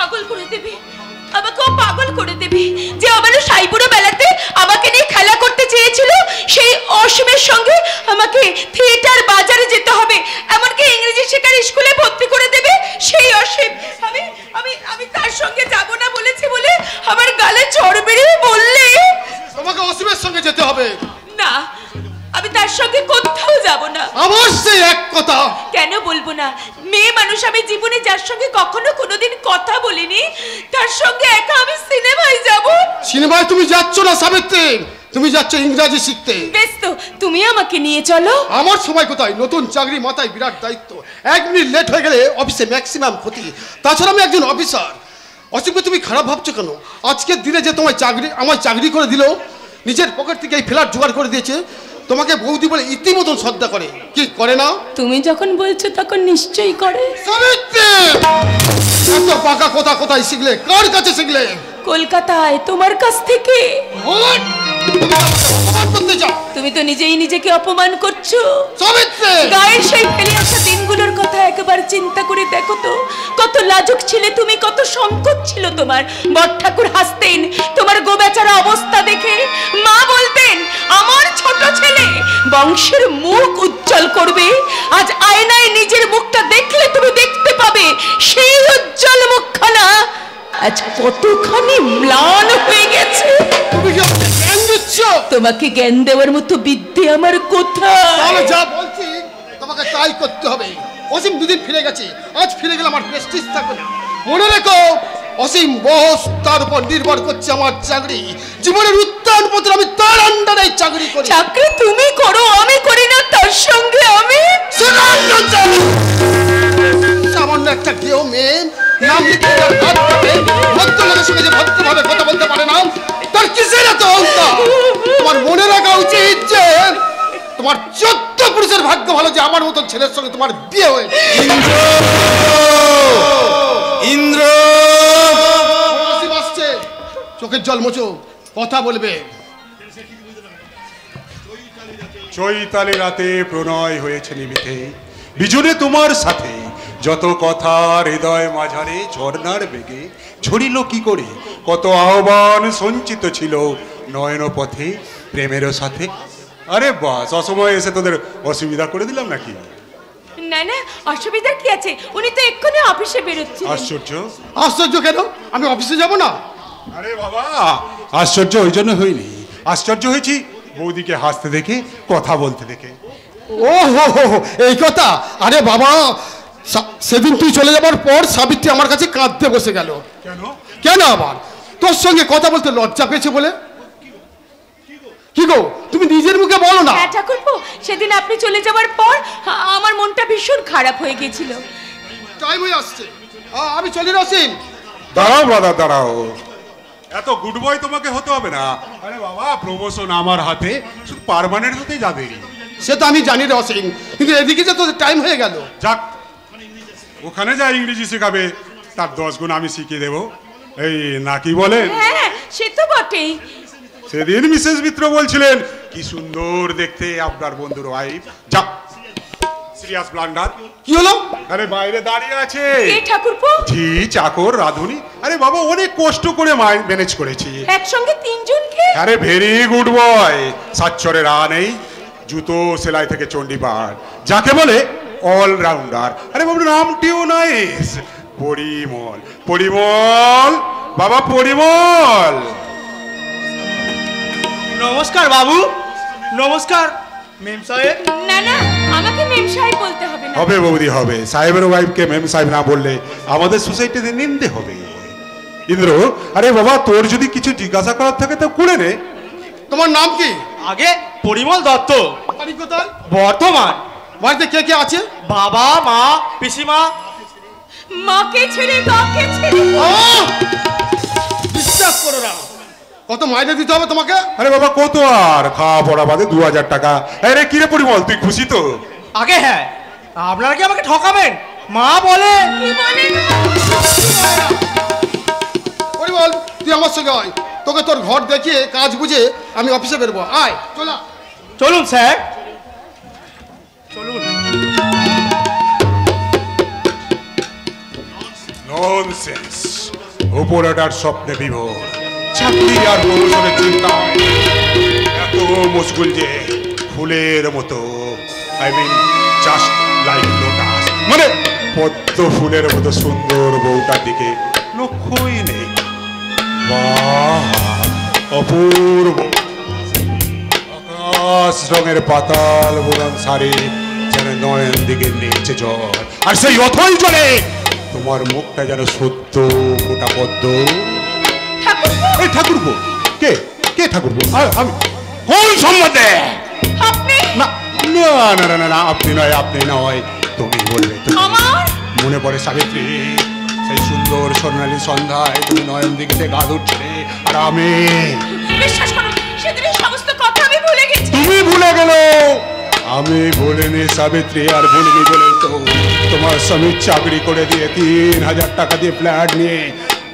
পাগল করে দেবে, আমাকেও পাগল করে দেবে। যে আমার সাইপুরো বেলাতে আমাকে নিয়ে খেলা করতে চেয়েছিল, সেই অসীমের সঙ্গে আমাকে থিয়েটার বাজারে যেতে হবে, এমনকি ইংরেজি শেখার স্কুলে ভর্তি করে দেবে সেই অসীম। আমি আমি আমি তার সঙ্গে যাব না বলেছি বলে আমার গালে চড় মেরে বললে তোমাকে অসীমের সঙ্গে যেতে হবে। না, আমি তার সঙ্গে কোথাও যাব না। অবশ্যই এক কথা। কেন বলবো না? মেয়ে মানুষ, আমি জীবনে যার সঙ্গে কখনো কোনোদিন কথা বলিনি, তার সঙ্গে একা আমি সিনেমায় যাব। সিনেমায় তুমি যাচ্ছ না সাবিত্রী, তুমি যাচ্ছ ইংরেজি শিখতে। বেশ তো, তুমি আমাকে নিয়ে চলো। আমার সময় কোথায়? নতুন চাকরি মাথায়, বিরাট দায়িত্ব। 1 মিনিট লেট হয়ে গেলে অফিসে ম্যাক্সিমাম ক্ষতি। তাছাড়া আমি একজন অফিসার। অসীমকে তুমি খারাপ ভাবছো কেন? আজকের দিনে যে তোমার আমার চাকরি করে দিল, নিজের পকেট থেকে এই ফ্ল্যাট জোগাড় করে দিয়েছে, তোমাকে বৌদি বলে ইতিমতন শ্রদ্ধা করে, কি করে না? তুমি যখন বলছো তখন নিশ্চয়ই করে। এত পাকা কথা কোথায় শিখলে? কার কাছে শিখলে? কলকাতায়, তোমার কাছ থেকে। তুমি তো নিজেই নিজেকে অপমান করছো। গায়ের সেই ফেলে আসা দিনগুলোর কথা একবার চিন্তা করে দেখো তো, কত লাজুক ছিলে তুমি, কত সংকট ছিল তোমার। বড় ঠাকুর হাসতেন তোমার গোবেচারা অবস্থা দেখে, মা বলতেন আমার ছোট ছেলে বংশের মুখ উজ্জ্বল করবে। আজ আয়নায় নিজের মুখটা দেখলে তুমি দেখতে পাবে সেই উজ্জ্বল মুখখানা আজ কতখানি ম্লান হয়ে গেছে। তোমাকে জ্ঞান দেওয়ার মতো বিদ্যে আমার কোথায়? যা বলছি তোমাকে তাই করতে হবে। অসীম দুদিন ফিরে গেছে, আজ ফিরে গেলে আমার প্রেস্টিজ থাকবে না। মনে রেখো, অসীম বস, তার উপর নির্ভর করছে আমার চাকরি। জীবনের উত্থান পত্র আমি তার আন্ডারে চাকরি করি। চাকরি তুমি করো, আমি করি না, তার সঙ্গে আমি সামান্য একটা কেউ মেয়ে নাম লিখে ভদ্রলোকের সঙ্গে যে ভদ্রভাবে কথা বলতে পারে না, তার কিসের এত অহংকার? তোমার মনে রাখা উচিত যে তোমার 14 পুরুষের ভাগ্য ভালো যে আমার মতন ছেলের সঙ্গে তোমার বিয়ে হয়েছে। ইন্দ্র আসছে, চোখের জল মোচো, কথা বলবে। চৈতালি রাতে প্রণয় হয়েছে নিমিতে, বিজনে তোমার সাথে যত কথা হৃদয় মাঝারে ঝর্ণার বেগে ছড়িল কি করে, কত আহ্বান সঞ্চিত ছিল নয়ন পথে প্রেমের সাথে। আরে বাস, অসময়ে এসে তোদের অসুবিধা করে দিলাম নাকি? না না, অসুবিধা কি আছে? উনি তো এক্ষুনি অফিসে বেরোচ্ছেন। আশ্চর্য। আশ্চর্য কেন? আমি অফিসে যাব না? আরে বাবা, আশ্চর্য ওই জন্য হয়নি, আশ্চর্য হয়েছি বৌদিকে হাসতে দেখে, কথা বলতে দেখে। ও হো হো, এই কথা? আরে বাবা, সেদিন তুই চলে যাবার পর সাবিত্রী আমার কাছে কাঁদতে বসে গেল। কেন? কেন আবার? তোর সঙ্গে কথা বলতে লজ্জা পেয়েছে বলে। কি গো, তুমি নিজের মুখে বলো না। হ্যাঁ ঠাকুরপো, সেদিন আপনি চলে যাওয়ার পর আমার মনটা ভীষণ খারাপ হয়ে গেছিল। টাইম হয়ে আসছে, আমি চলে আসি। দাঁড়াও ব্রাদার, দাঁড়াও। এত গুড বয় তোমাকে হতে হবে না। আরে বাবা, প্রমোশন আমার হাতে, শুধু পার্মানেন্ট হতে যাবে। সে তো আমি জানি রে অসীম, কিন্তু এদিকে যে তোদের টাইম হয়ে গেল। যাক, ওখানে যা ইংরেজি শেখাবে তার 10 গুণ আমি শিখিয়ে দেবো, এই নাকি বলেন? হ্যাঁ, সে তো বটেই। সেদিন মিসেস মিত্র বলছিলেন কি সুন্দর দেখতে আপনার বন্ধুর ওয়াইফ। যাক, সিরিয়াস ব্লান্ডার। কি হলো? আরে বাইরে দাঁড়িয়ে আছে কে ঠাকুরপো? জি, চাকর, রাধুনি। আরে বাবা, অনেক কষ্ট করে ম্যানেজ করেছি। একসঙ্গে 3 জনকে? আরে ভেরি গুড বয়, সাচ্চরে রা নেই, জুতো সেলাই থেকে চণ্ডীপাঠ, যাকে বলে অলরাউন্ডার। আরে বাবু, নামটিও নাইস, পরিমল। পরিমল বাবা, পরিমল। নমস্কার বাবু। নমস্কার মেম সাহেব। না না, আমাকে মেম সাহেব বলতে হবে না। হবে বৌদি, হবে। সাহেবের ওয়াইফকে মেম সাহেব না বললে আমাদের সোসাইটিতে নিন্দে হবে। ইন্দ্র, আরে বাবা, তোর যদি কিছু জিজ্ঞাসা করার থাকে তো করে নে। তোমার নাম কি? আগে পরিমল দত্ত। বাড়ি কোথায়? বর্ধমান। বাড়িতে কে কে আছে? বাবা, মা, পিসিমা। মাকে ছেড়ে কাকে ছেড়ে? বিশ্বাস করো না, কত মাইনে দিতে হবে তোমাকে? আরে বাবা, কত আর খাওয়া পড়া বাদে 2000 টাকা। আরে কি রে পরিমল, তুই খুশি তো? আগে হ্যাঁ, আপনারা কি আমাকে ঠকাবেন? মা বলে। কি বলেন? পরিমল, তুই আমার সঙ্গে আয়, তোকে তোর ঘর দেখিয়ে কাজ বুঝে আমি অফিসে বেরবো। আয়, চলা। চলুন স্যার, চলুন। ননসেন্স। উপরটার স্বপ্নে বিভোর, চাকরি আর প্রমোশনের চিন্তা এত মুশকিল যে ফুলের মতো, I mean just like lotus, মানে পদ্ম ফুলের মতো সুন্দর বউটার দিকে লক্ষ্যই নেই। বাহ, অপূর্ব আকাশ রঙের পাতাল বোরন শাড়ি, যেন নয়ন দিকে নিচে জল, আর সেই অথই জলে তোমার মুখটা যেন সত্য ফোটা পদ্ম। এই ঠাকুরপো, কে কে ঠাকুরপো? আমি কোন সম্বন্ধে? আপনি না না না না না, আপনি নয়, আপনি নয়, তুমি বলবে। আমার মনে পড়ে সাবিত্রী, সেই সুন্দর স্বর্ণালী সন্ধ্যায় তুমি নয়ন দিকে গা ধরছিলে, আর আমি। বিশ্বাস করুন, সেদিনের সমস্ত কথা আমি ভুলে গেছি। তুমি ভুলে গেল, আমি বলিনি সাবিত্রী, আর বলিনি বলে তো তোমার স্বামী চাকরি করে দিয়ে 3000 টাকা দিয়ে ফ্ল্যাট নিয়ে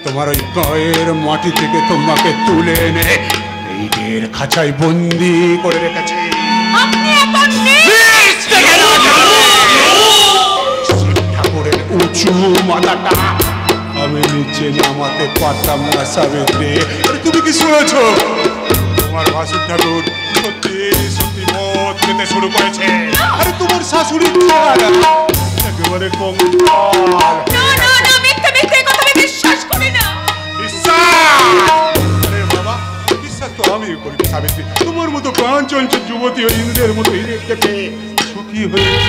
তোমার ওই গায়ের মাটি থেকে তোমাকে তুলে এনে এইটের খাঁচায় বন্দি করে রেখেছে। আপনি এখন ঠাকুরের উঁচু মাথাটা আমি নিচে নামাতে পারতাম না সাবিত্রী। তুমি কি শুনেছ? তোমার ভাসুর ঠাকুর সত্যি সত্যি মদ খেতে শুরু করেছে। আরে তোমার শাশুড়ির চেহারা একেবারে কঙ্কাল। না না না, মিথ্যে মিথ্যে কথা আমি বিশ্বাস করি না। আরে বাবা, বিশ্বাস তো আমি করি সাবিত্রী। তোমার মতো প্রাণ চঞ্চল যুবতী ও ইন্দ্রের মতো হিরের থেকে সুখী হয়েছে।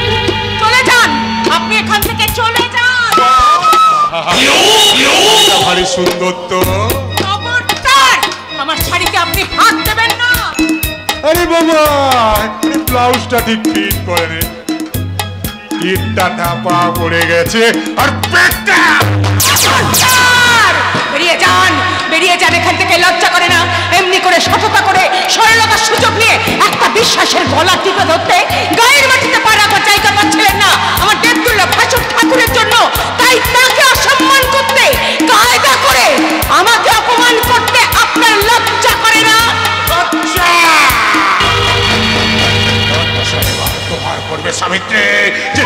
চলে যান, আপনি এখান থেকে চলে যান। ভারী সুন্দর তো। খবরদার, আমার শাড়িতে আপনি হাত দেবেন না। আরে বাবা, ব্লাউজটা ঠিক ফিট করে নে, পিঠটা ঢাপা পড়ে গেছে, আর পেটটা। বেরিয়ে যান, বেরিয়ে যান এখান থেকে। লজ্জা করে না এমনি করে সততা করে সরলতার সুযোগ নিয়ে একটা বিশ্বাসের গলা টিপে ধরতে? গায়ের মাটিতে পা রাখার জায়গা পাচ্ছিলেন না আমার দেবদুল্লাহ ভাসুর ঠাকুরের জন্য, তাই তাকে অসম্মান করতে, কায়দা করে আমাকে অপমান করতে আপনার লজ্জা করে না? তোমার করবে সাবিত্রী, যে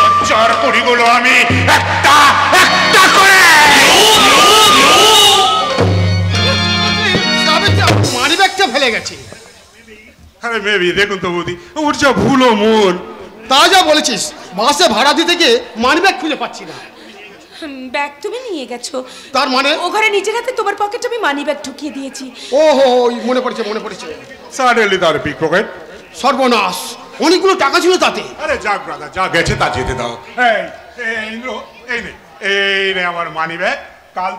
লজ্জার করিগুলো আমি একটা একটা করে। মানি ব্যাগটা ফেলে গেছে। আরে মেবি দেখুন তো বৌদি, ওর যা ভুলো মন। তা যা বলেছিস, বাসে ভাড়া দিতে গিয়ে মানি ব্যাগ খুঁজে পাচ্ছি না। ব্যাগ তুমি নিয়ে গেছো? তার মানে ও ঘরে নিজের হাতে তোমার পকেটে আমি মানি ব্যাগ ঢুকিয়ে দিয়েছি। ও হো, মনে পড়েছে মনে পড়েছে। সাডেনলি তার পিক পকেট। সর্বনাশ, অনেকগুলো টাকা ছিল তাতে। আরে যাক ব্রাদার, যা গেছে তা যেতে দাও। ইন্দ্র, এই নে আমার মানি ব্যাগ। কাল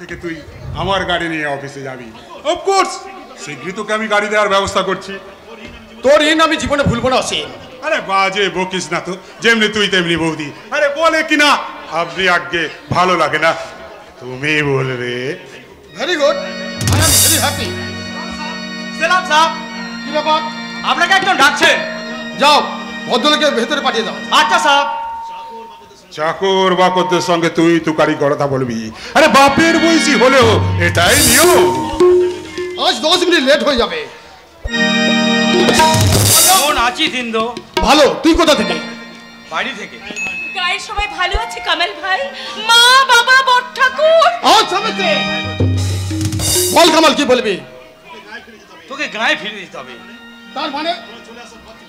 থেকে তুই আমার গাড়ি নিয়ে অফিসে যাবি। অফকোর্স শীঘ্রই তোকে আমি গাড়ি দেওয়ার ব্যবস্থা করছি। তোর ঋণ আমি জীবনে ভুলবো না অসীম। আরে বাজে বকিস না তো, যেমনি তুই তেমনি বৌদি। আরে বলে কিনা আপনি আগে ভালো লাগে না, তুমি বলবে। Very good, I am very happy. সেলাম সাহেব, কি ব্যাপার? আপনাকে একজন ডাকছে। যাও, ভদ্রলোকের ভেতরে পাঠিয়ে দাও। আচ্ছা সাহেব। চাকর বাকরদের সঙ্গে তুই তুকারি কথা বলবি? আরে বাপের বয়সী হলেও এটাই নিয়ম। আজ 10 মিনিট লেট হয়ে যাবে। কেমন আছিস ইন্দো? ভালো, তুই কোথা থেকে? বাড়ি থেকে। গায়ের সবাই ভালো আছে কামাল ভাই? মা, বাবা, বড় ঠাকুর? আজ সামনে বল কামাল, কি বলবি? তোকে গায়ে ফিরে দিতে হবে। তার মানে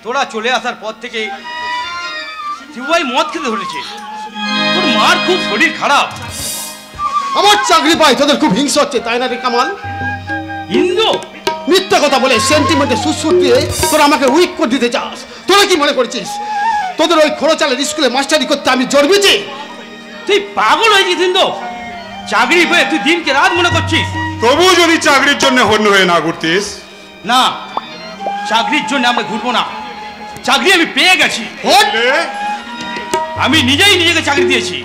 তোরা চলে আসার পর থেকে তুই মদ খেতে ধরেছে। তোর মার খুব শরীর খারাপ। আমার চাকরি পাই তোদের খুব হিংসা হচ্ছে, তাই না রে কামাল? ইন্দো মিথ্যা কথা বলে সেন্টিমেন্টে সুসুর দিয়ে তোরা আমাকে উইক করে দিতে চাস। তোরা কি মনে করছিস তোদের ওই খরচালের স্কুলে মাস্টারি করতে আমি জন্মেছি? তুই পাগল হয়েছিস ইন্দো। চাকরি পেয়ে তুই দিনকে রাত মনে করছিস। তবু যদি চাকরির জন্য হন্য হয়ে না ঘুরতিস। না, চাকরির জন্য আমরা ঘুরবো না। চাকরি আমি পেয়ে গেছি। আমি নিজেই নিজেকে চাকরি দিয়েছি।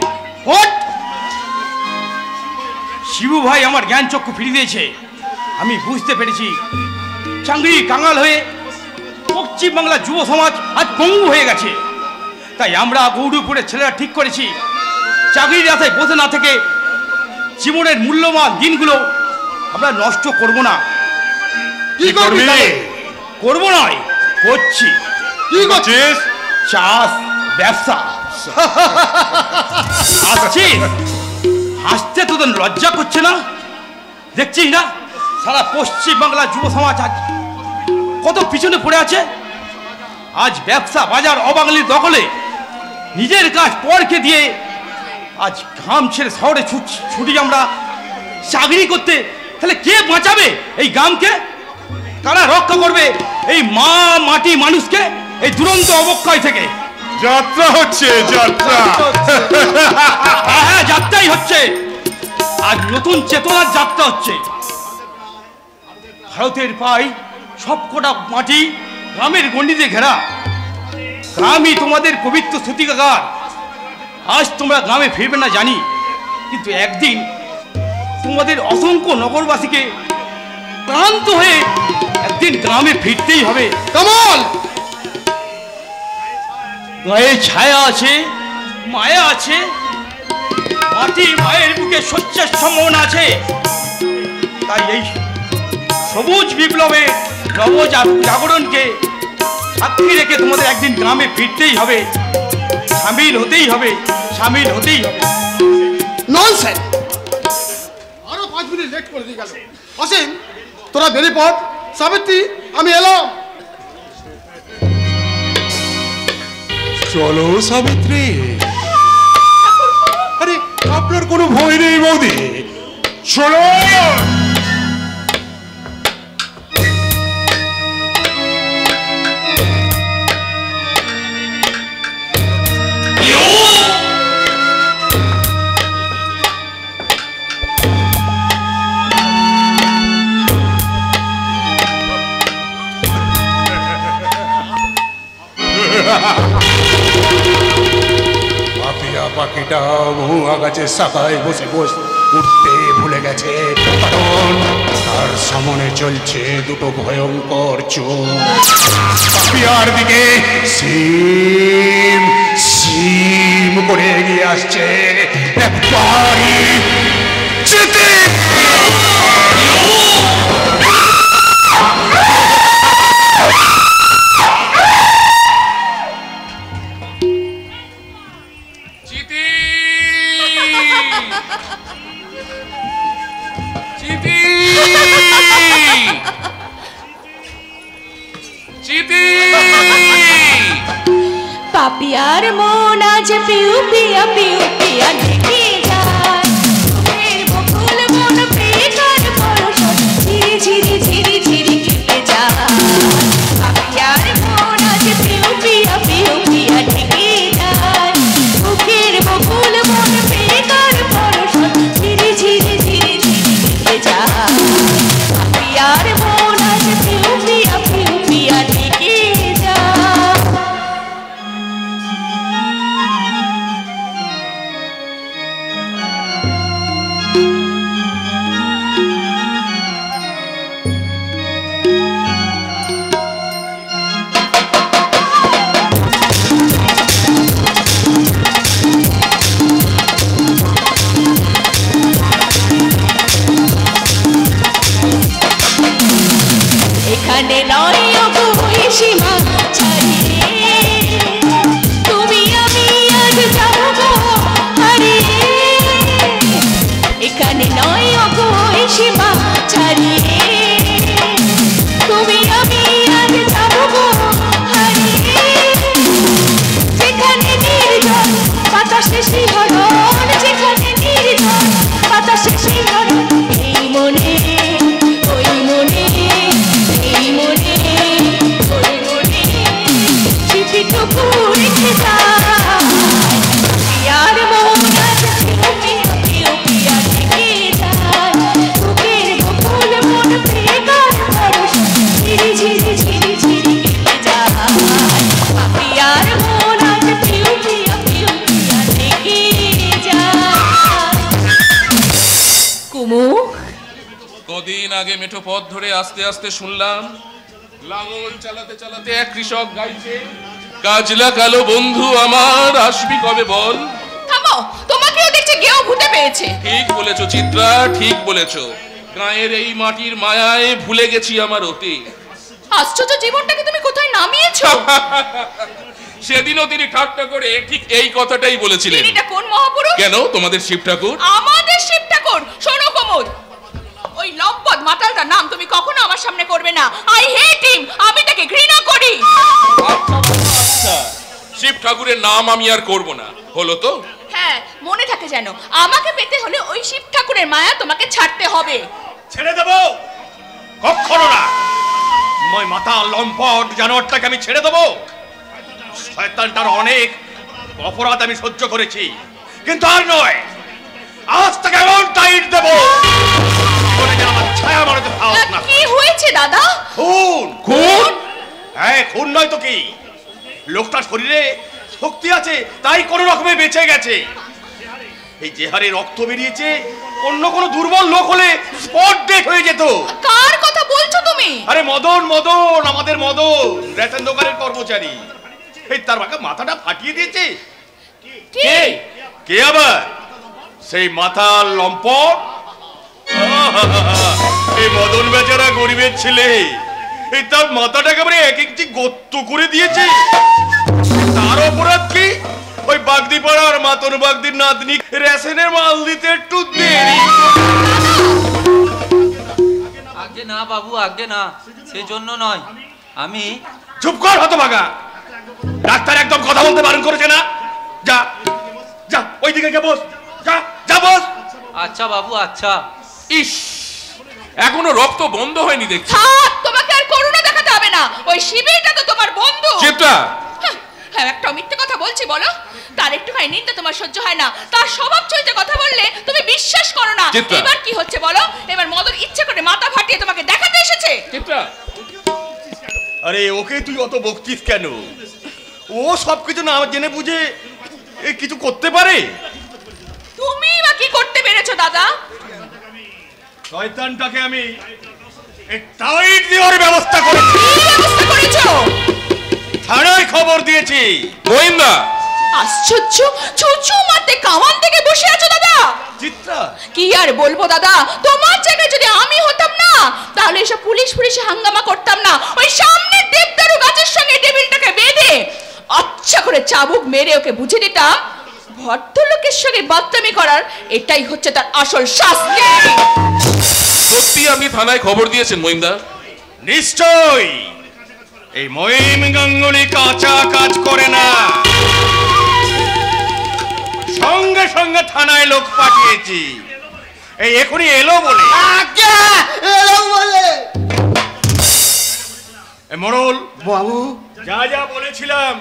শিবু ভাই আমার জ্ঞান চক্ষু ফিরিয়ে দিয়েছে। আমি বুঝতে পেরেছি চাকরি কাঙাল হয়ে পশ্চিম বাংলা যুব সমাজ আজ পঙ্গু হয়ে গেছে। তাই আমরা গৌরীপুরের ছেলেরা ঠিক করেছি চাকরির আশায় বসে না থেকে জীবনের মূল্যবান দিনগুলো আমরা নষ্ট করব না। কি করবি? করবো নয়, করছি। কি করছিস? চাষ, ব্যবসা। আসছি হাসতে তোদের লজ্জা করছে না? দেখছিস না সারা পশ্চিম বাংলা যুব সমাজ আজ কত পিছনে পড়ে আছে। আজ ব্যবসা বাজার অবাঙালির দখলে, নিজের কাজ পরকে দিয়ে আজ গ্রাম ছেড়ে শহরে ছুটি আমরা চাকরি করতে। তাহলে কে বাঁচাবে এই গ্রামকে? কারা রক্ষা করবে এই মা মাটি মানুষকে এই দুরন্ত অবক্ষয় থেকে? যাত্রা হচ্ছে, যাত্রা। হ্যাঁ, যাত্রাই হচ্ছে। আজ নতুন চেতনার যাত্রা হচ্ছে। ভারতের প্রায় সবকটা মাটি গ্রামের গণ্ডিতে ঘেরা। গ্রামই তোমাদের পবিত্র সূতিকাগার। আজ তোমরা গ্রামে ফিরবে না জানি, কিন্তু একদিন তোমাদের অসংখ্য নগরবাসীকে ক্লান্ত হয়ে একদিন গ্রামে ফিরতেই হবে। কমল, গায়ে ছায়া আছে, মায়া আছে, মাটি মায়ের বুকে শয্যার সম্ভাবনা আছে। তাই এই সবুজ বিপ্লবে নব জাগরণকে সাক্ষী রেখে তোমাদের একদিন গ্রামে ফিরতেই হবে, সামিল হতেই হবে, সামিল হতেই হবে। ননসেন্স! আরো 5 মিনিট লেট করে দিয়ে গেল। অসীম, তোরা বেরিয়ে পড়। সাবিত্রী, আমি এলাম। চলো সাবিত্রী। আরে আপনার কোনো ভয় নেই বৌদি, চলো। পাখিটা বহু আগাছে শাখায় বসে বসে উঠতে ভুলে গেছে, কারণ তার সামনে চলছে দুটো ভয়ঙ্কর চোখ। পাপিয়ার দিকে সিম সিম করে এগিয়ে আসছে এক পাহাড়ি চিতি। পাপিয়ার মন আজ পিউ পিয়া পিউ পিয়া ঢেকে যায়, চোখের বকুল মন প্রেকার পরশ ঝিরি ঝিরি ঝিরি ঝিরি কেঁপে যায়। পাপিয়ার মন আজ পিউ পিয়া পিউ পিয়া ঢেকে যায়, চোখের বকুল মন প্রেকার পরশ ঝিরি ঝিরি ঝিরি ঝিরি কেঁপে যায়। পাপিয়ার মন আজ পিউ পিয়া পিউ পিয়া ঢেকে যায়। এখানে নয় ওগো এই সীমা ছাড়িয়ে, তুমি আমি আজ যাবো হারিয়ে। এখানে নয় ওগো এই সীমা ছাড়িয়ে, তুমি আমি আজ যাবো হারিয়ে। যেখানে নির্জন বাতাসে শিহরণ, যেখানে নির্জন বাতাসে শিহরণ, এই মনে ওই মনে, এই মনে ওই মনে স্মৃতিটুকু রেখে যায়। পিয়ার মন আজ পিউ পিয়া পিউ পিয়া ঢেকে যায়, বুকের বকুল মন প্রেকার পরশ ঝিরি ঝিরি ঝিরি ঝিরি কেঁপে যায়। পিয়ার মন আজ পিউ পিয়া পিউ পিয়া ঢেকে যায়। কুমু, কদিন আগে মেঠো পথ ধরে আস্তে আস্তে শুনলাম লাঙল চালাতে চালাতে এক কৃষক গাইছে, কাজলা কালো বন্ধু আমার আসবি কবে বল। থামো, তোমাকেও দেখছি গেও ভূতে পেয়েছে। ঠিক বলেছো চিত্রা, ঠিক বলেছো। গায়ের এই মাটির মায়ায় ভুলে গেছি আমার অতীত। আশ্চর্য, জীবনটাকে তুমি কোথায় নামিয়েছো? সেদিনও তিনি ঠাট্টা করে ঠিক এই কথাটাই বলেছিলেন। এটা কোন মহাপুরুষ? কেন তোমাদের শিব ঠাকুর? আমাদের শিব ঠাকুর। শোনো কুমুদ, ওই লম্পট মাতালটার নাম তুমি কখনো আমার সামনে করবে না। আই হেট হিম, আমি তাকে ঘৃণা করি। আচ্ছা, শিব ঠাকুরের নাম আমি আর করব না, হলো তো? হ্যাঁ, মনে থাকে যেন, আমাকে পেতে হলে ওই শিব ঠাকুরের মায়া তোমাকে ছাড়তে হবে। ছেড়ে দেব কখনো না। মই মাথা লম্পট জানোয়ারটাকে আমি ছেড়ে দেব? শয়তানটার অনেক অপরাধ আমি সহ্য করেছি, কিন্তু আর নয়। আজ থেকে এমন টাইট দেব আমার ছায়া মারতে পাও না। কি হয়েছে দাদা? খুন। খুন? হ্যাঁ, খুন নয় তো কি? লোকটার শরীরে শক্তি আছে, তাই কোনো রকমে বেঁচে গেছে। এই যে হারে রক্ত বেরিয়েছে, অন্য কোনো দুর্বল লোক হলে স্পট ডেট হয়ে যেত। কার কথা বলছো তুমি? আরে মদন, মদন, আমাদের মদন, রেশন দোকানের কর্মচারী। এই তার বাঁকা মাথাটা ফাটিয়ে দিয়েছে। কে? কে আবার? সেই মাথা লম্পট। এই মদন বেচারা গরিবের ছেলে, এই তার মাথাটাকে একেবারে এক একটি গর্ত করে দিয়েছে। তার অপরাধ কি? ওই বাগদি পাড়ার মাতন বাগদির নাতনি রেশনের মাল দিতে একটু দেরি। আগে না বাবু, আগে না, সেই জন্য নয়। আমি চুপ কর হতভাগা। ডাক্তার একদম কথা বলতে বারণ করেছে না? যা যা ওইদিকে গিয়ে বস। যা যা বস। আচ্ছা বাবু, আচ্ছা। ইস, এখনো রক্ত বন্ধ হয়নি দেখছি। থাক, তোমাকে আর করুণা দেখাতে হবে না। ওই শিবেরটা তো তোমার বন্ধু। চিত্রা, হ্যাঁ, একটা মিথ্যে কথা বলছি বলো? তার একটুখানি নিন্দা তোমার সহ্য হয় না। তার স্বভাব চরিত্রে কথা বললে তুমি বিশ্বাস করো না। এবার কি হচ্ছে বলো? এবার মদন ইচ্ছে করে মাথা ফাটিয়ে তোমাকে দেখাতে এসেছে। চিত্রা, আরে ওকে তুই অত বকছিস কেন? ও সবকিছু না জেনে বুঝে কিছু করতে পারে। তুমি বা কি করতে পেরেছো দাদা? শয়তানটাকে আমি টাইট দেওয়ার ব্যবস্থা করেছি। কি ব্যবস্থা করেছো? থানায় খবর দিয়েছি। গোয়েন্দা। আশ্চর্য, চুচু মারতে কামান থেকে বসে আছো দাদা। চিত্রা, কি আর বলবো দাদা, তোমার জায়গায় যদি আমি হতাম না, তাহলে এসব পুলিশে হাঙ্গামা করতাম না। ওই সামনে দেবদারু গাছের সঙ্গে টেবিলটাকে বেঁধে আচ্ছা করে চাবুক মেরে ওকে বুঝে দিতাম ভদ্রলোকের সঙ্গে বাচ্চামি করার এটাই হচ্ছে তার আসল শাস্তি। সত্যি আপনি থানায় খবর দিয়েছেন মহিন্দা? নিশ্চয়। এই মহিম গাঙ্গুলি কাঁচা কাজ করে না, সঙ্গে সঙ্গে থানায় লোক পাঠিয়েছি। এই এখনই এলো বলে। মোড়ল বাবু, যা যা বলেছিলাম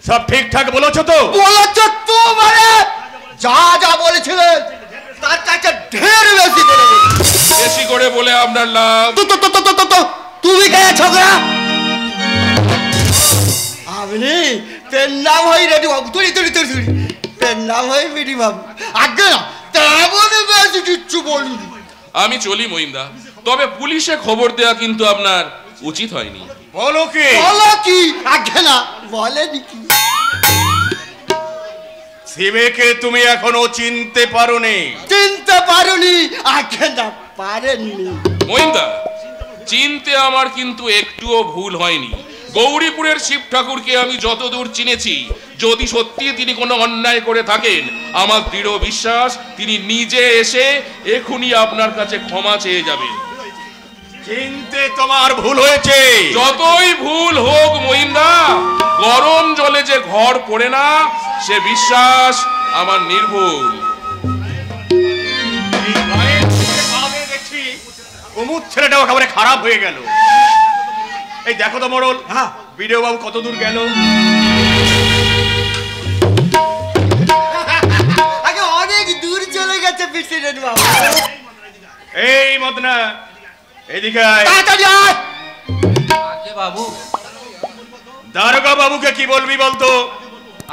সব ঠিকঠাক বলেছো তো? বলেছ তো, মানে যা যা বলেছিলেন তার কাছে ঢের বেশি করে বেশি করে বলে আপনার লাভ। তুমি কে ছোকরা? আপনি তের নাম হয় রেডি বাবু। তুলি তুলি তুলি তুলি, তের নাম হয় রেডি বাবু। আগে না তেমন বেশি কিচ্ছু বলিনি। আমি চলি মহিন্দা, তবে পুলিশে খবর দেওয়া কিন্তু আপনার উচিত হয়নি। বলো কি? বলো কি? আগে না বলেনি কি? শিবেকে তুমি এখনো চিনতে পারোনি। চিনতে পারোনি? আগে না পারেননি। মহিন্দা, চিনতে আমার কিন্তু একটুও ভুল হয়নি। গৌরীপুরের শিব ঠাকুরকে আমি যতদূর চিনেছি, যদি সত্যি তিনি কোনো অন্যায় করে থাকেন, আমার দৃঢ় বিশ্বাস তিনি নিজে এসে এখনই আপনার কাছে ক্ষমা চেয়ে যাবেন। চিনতে তোমার ভুল হয়েছে। যতই ভুল হোক মহিন্দা, গরম জলে যে ঘর পড়ে না, সে বিশ্বাস আমার নির্ভুল। অমুক ছেলেটাও একেবারে খারাপ হয়ে গেল। এই দেখো তো মোড়ল, হ্যাঁ, ভিডিও বাবু কত দূর গেল? আগে অনেক দূর চলে গেছে প্রেসিডেন্ট বাবু। এই মদনা, এদিকে আয়। তাড়াতাড়ি আয়। আগে বাবু, দারোগা বাবুকে কি বলবি বলতো?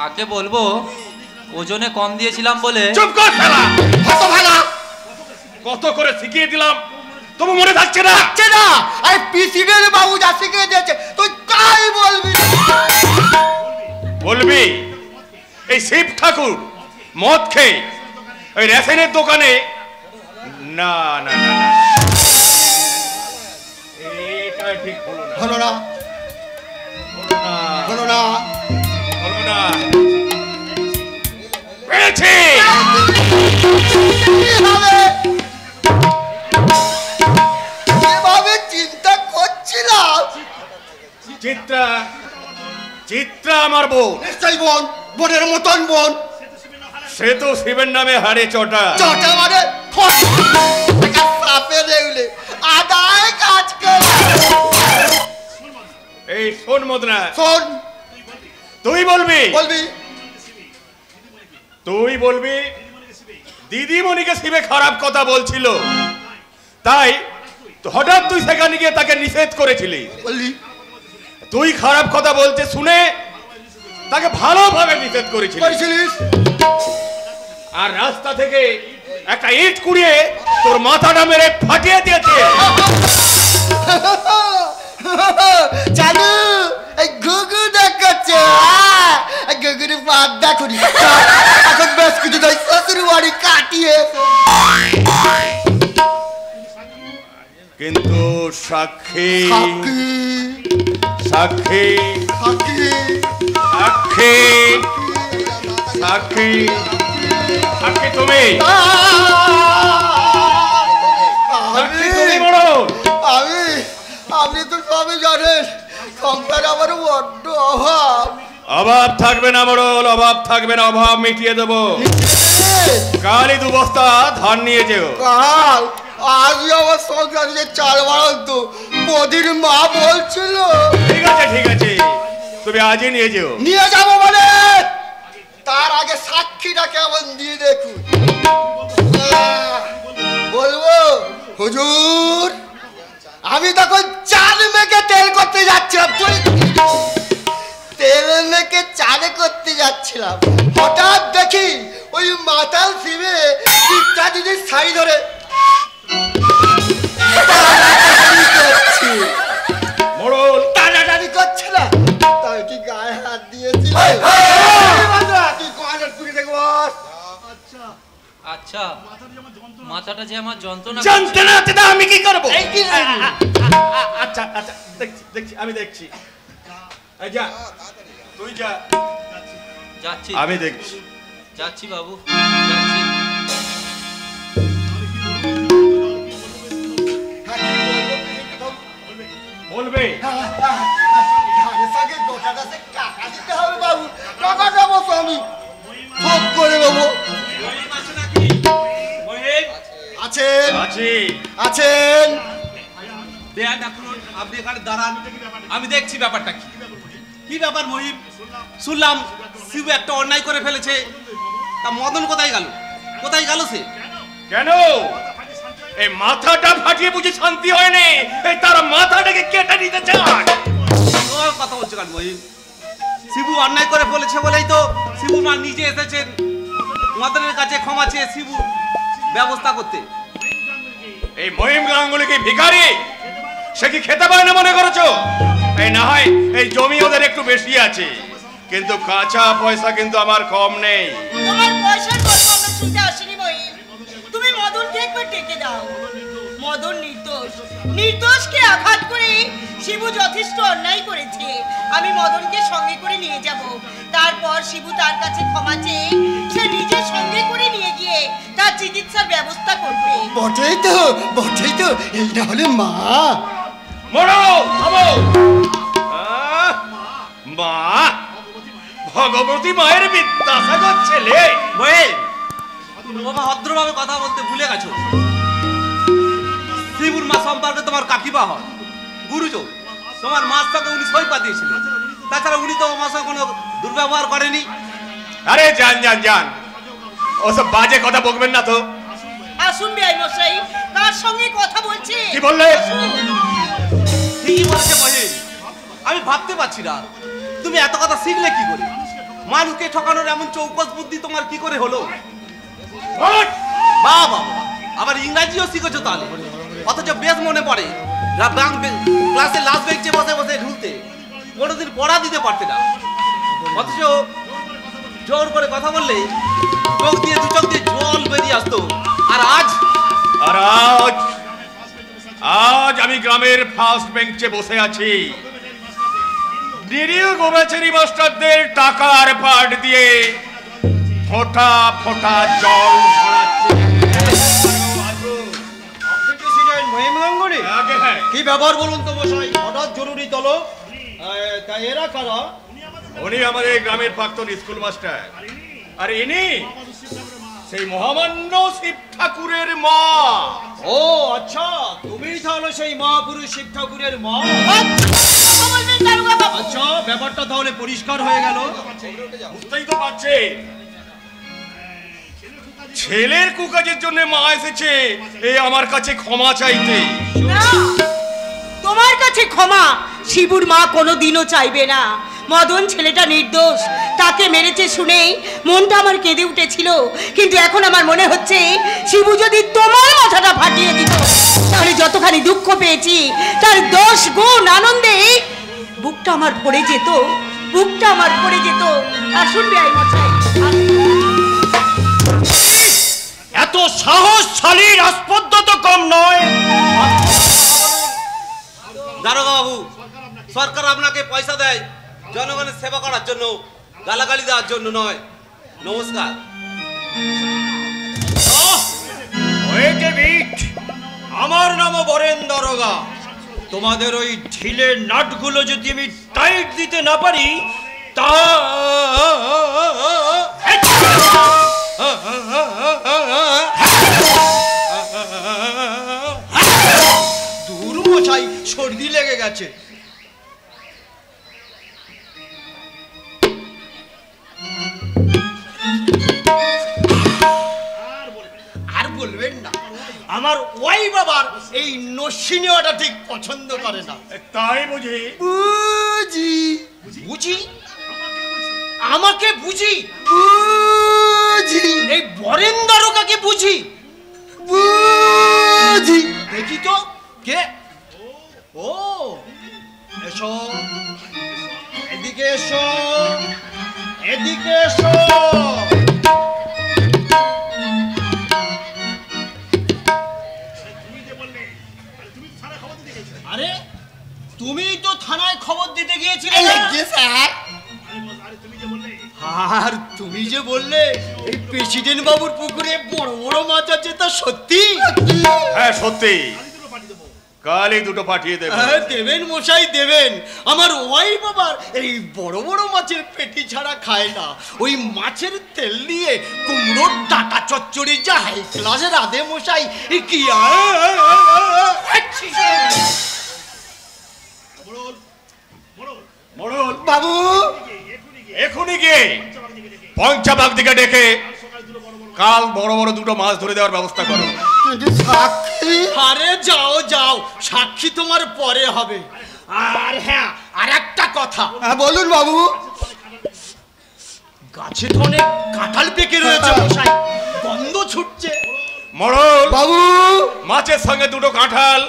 আগে বলবো ওজনে কম দিয়েছিলাম বলে। চুপ কর শালা, হতভাগা। কত করে শিখিয়ে দিলাম, তবু মনে থাকছে না। না, আরে প্রেসিডেন্ট বাবু যা শিখিয়ে দিয়েছে তুই তাই বলবি। বলবি এই শিব ঠাকুর মদ খেয়ে ওই রেশনের দোকানে? না না না, এটা ঠিক হলো না। হলো না, হলো না। হলো না। না। পেয়েছি। এভাবে চিন্তা করছিলাম। চিত্রা, চিত্রা আমার বোন। নিশ্চয়ই বোন, বোনের মতন বোন। সে তো শিবের নামে হাড়ে চটা। চটা মানে সাপে দেখলে আদায় কাজ করে। এই শোন মদনা, শোন, তুই বলবি, বলবি, তুই বলবি দিদিমণিকে শিবে খারাপ কথা বলছিল, তাই হঠাৎ তুই সেখানে গিয়ে তাকে নিষেধ করেছিলি। বললি তুই খারাপ কথা বলতে শুনে তাকে ভালোভাবে নিষেধ করেছিলিস। আর রাস্তা থেকে একটা ইট কুড়িয়ে তোর মাথাটা মেরে ফাটিয়ে দিয়েছে। জানু এই গুগু দেখাচ্ছে, গুগুর বাদ করি এখন বেশ কিছু নয়, শ্বশুর বাড়ি কাটিয়ে। কিন্তু সাক্ষী, সাক্ষী, সাক্ষী, সাক্ষী, সাক্ষী, সাক্ষী, সাক্ষী তুমি, সাক্ষী তুমি বড়। আপনি তো সবই জানেন, সংসারে আমার বড্ড অভাব। অভাব থাকবে না মোড়ল, অভাব থাকবে না, অভাব মিটিয়ে দেবো। কালই 2 বস্তা ধান নিয়ে যেও। কাল আজই আমার সংসারে চাল বাড়ান্ত মোদির মা বলছিল। ঠিক আছে, ঠিক আছে, তুমি আজই নিয়ে যেও। নিয়ে যাবো মানে তার আগে সাক্ষীটা কেমন দিয়ে দেখুন। বলবো হুজুর, আমি তখন চাল মেখে তেল করতে যাচ্ছিলাম, তেল মেখে চালে করতে যাচ্ছিলাম, হঠাৎ দেখি ওই মাতাল শিবে চিত্রা দিদির শাড়ি ধরে মোড়ল টানাটানি করছে না, তাই কি গায়ে হাত দিয়েছি। আচ্ছা, মাথাটা যে আমার যন্ত্রণা জানতে না সেটা আমি কি করব? আচ্ছা আচ্ছা, দেখছি দেখছি, আমি দেখছি। এই যা, তুই যা। যাচ্ছি, আমি দেখছি। যাচ্ছি বাবু, যাচ্ছি। বলবে আছেন। আপনি এখানে দাঁড়ান, আমি দেখছি ব্যাপারটা কি। কি ব্যাপার মহিম? শুনলাম শিবু একটা অন্যায় করে ফেলেছে, তা মদন কোথায় গেল? কোথায় গেল সে? কেন এই মাথাটা ফাটিয়ে বুঝি শান্তি হয়নি? এই তার মাথাটাকে কেটে নিতে চান? কথা বলছো কেন মহিম? শিবু অন্যায় করে ফেলেছে বলেই তো শিবু মা নিজে এসেছেন মদনের কাছে ক্ষমা চেয়ে শিবু ব্যবস্থা করতে। এই মহিম গাঙ্গুলি কি ভিখারি? সে কি খেতে পায় না মনে করেছো? এই না হয় এই জমি ওদের একটু বেশি আছে, কিন্তু কাঁচা পয়সা কিন্তু আমার কম নেই। তোমার পয়সার গল্প আমরা শুনতে আসিনি মহিম, তুমি মদনকে একবার ডেকে দাও। মদন নির্দোষ, নির্দোষকে আঘাত করে শিবু যথেষ্ট অন্যায় করেছে। আমি মদনকে সঙ্গে করে নিয়ে যাব, তারপর শিবু তার কাছে ক্ষমা চেয়ে সে নিজের সঙ্গে করে নিয়ে গিয়ে তার চিকিৎসার ব্যবস্থা করবে। বটেই তো, বটেই তো, এই না হলে মা। মরো, থামো। মা, ভগবতী মায়ের বিদ্যাসাগর ছেলে। মহিম, তোমার ভদ্রভাবে কথা বলতে ভুলে গেছো। শিবুর মা সম্পর্কে তোমার কাকিমা হন, গুরুজন। তোমার মার সঙ্গে উনি সই পাঠিয়েছিলেন, তাছাড়া উনি তো আমার সঙ্গে কোনো দুর্ব্যবহার করেনি। আরে জান জান জান, ওসব বাজে কথা বকবেন না তো। আসুন বেআই মশাই, তার সঙ্গে কথা বলছি। কি বললে? ঠিকই বলছে মহিম, আমি ভাবতে পারছি না তুমি এত কথা শিখলে কি করে? মানুষকে ঠকানোর এমন চৌকস বুদ্ধি তোমার কি করে হলো? বাবা, আবার ইংরাজিও শিখেছো তাহলে? অথচ বেশ মনে পড়ে ক্লাসে লাস্ট বেঞ্চে বসে বসে ঢুলতে, কোনোদিন পড়া দিতে পারতে না, অথচ জোর করে কথা বললে চোখ দিয়ে দু চোখ দিয়ে জল বেরিয়ে আসতো। আর আজ আজ আমি গ্রামের ফার্স্ট বেঞ্চে বসে আছি। নিরীহ গোবেচারি মাস্টারদের টাকার পাট দিয়ে ফোঁটা ফোঁটা জল ছড়াচ্ছে। কি ব্যাপার বলুন তো মশাই, হঠাৎ জরুরি তলো? তাই এরা কারা? উনি আমাদের গ্রামের প্রাক্তন স্কুল মাস্টার, আর ইনি সেই মহামান্য শিব ঠাকুরের মা। ও আচ্ছা, তুমি তাহলে সেই মহাপুরুষ শিব ঠাকুরের মা। আচ্ছা, ব্যাপারটা তাহলে পরিষ্কার হয়ে গেল। বুঝতেই তো পারছে, ছেলের কুকাজের জন্য মা এসেছে এই আমার কাছে ক্ষমা চাইতে। না, তোমার কাছে ক্ষমা শিবুর মা কোনোদিনও চাইবে না। মদন ছেলেটা নির্দোষ, তাকে মেরেছে শুনেই মনটা আমার কেঁদে উঠেছিল, কিন্তু এখন আমার মনে হচ্ছে শিবু যদি তোমার মাথাটা ফাটিয়ে দিত তাহলে যতখানি দুঃখ পেয়েছি তার 10 গুণ আনন্দে বুকটা আমার ভরে যেত, বুকটা আমার ভরে যেত। আসুন বেআই মশাই। এত সাহসশালী রাজপদ্য তো কম নয়। দারোগা বাবু, সরকার আপনাকে পয়সা দেয় জনগণের সেবা করার জন্য, গালাগালি দেওয়ার জন্য নয়। নমস্কার। আমার নাম বরেন দারোগা। তোমাদের ওই ঢিলে নাটগুলো যদি আমি টাইট দিতে না পারি তা দূর মশাই, সর্দি লেগে গেছে। আর বলবেন না, আমার ওয়াই বাবার এই নসিনিয়াটা ঠিক পছন্দ করে না। তাই বুঝি? বুঝি বুঝি, আমাকে বুঝি বুঝি, এই বরেন দারোগাকে বুঝি বুঝি। দেখি তো কে? ও এসো, এদিকে এসো, এদিকে এসো। আরে তুমি তো থানায় খবর দিতে গিয়েছিলে। আর তুমি যে বললে এই প্রেসিডেন্ট বাবুর পুকুরে বড় বড় মাছ আছে, তা সত্যি? হ্যাঁ সত্যি, কালই দুটো পাঠিয়ে দেবেন। দেবেন মশাই দেবেন। আমার ওয়াই বাবার এই বড় বড় মাছের পেটি ছাড়া খায় না। ওই মাছের তেল দিয়ে কুমড়োর ডাটা চচ্চড়ি যা হাই ক্লাসের আদে মশাই কি বাবু এখনই গিয়ে পঞ্চাবাগ দিকে ডেকে কাল বড় বড় দুটো মাছ ধরে দেওয়ার ব্যবস্থা করো। আরে যাও যাও, সাক্ষী তোমার পরে হবে। আর হ্যাঁ, আর একটা কথা। বলুন বাবু। গাছে তো অনেক কাঁঠাল পেকে রয়েছে মশাই, গন্ধ ছুটছে। মোড়ল বাবু, মাছের সঙ্গে দুটো কাঁঠাল,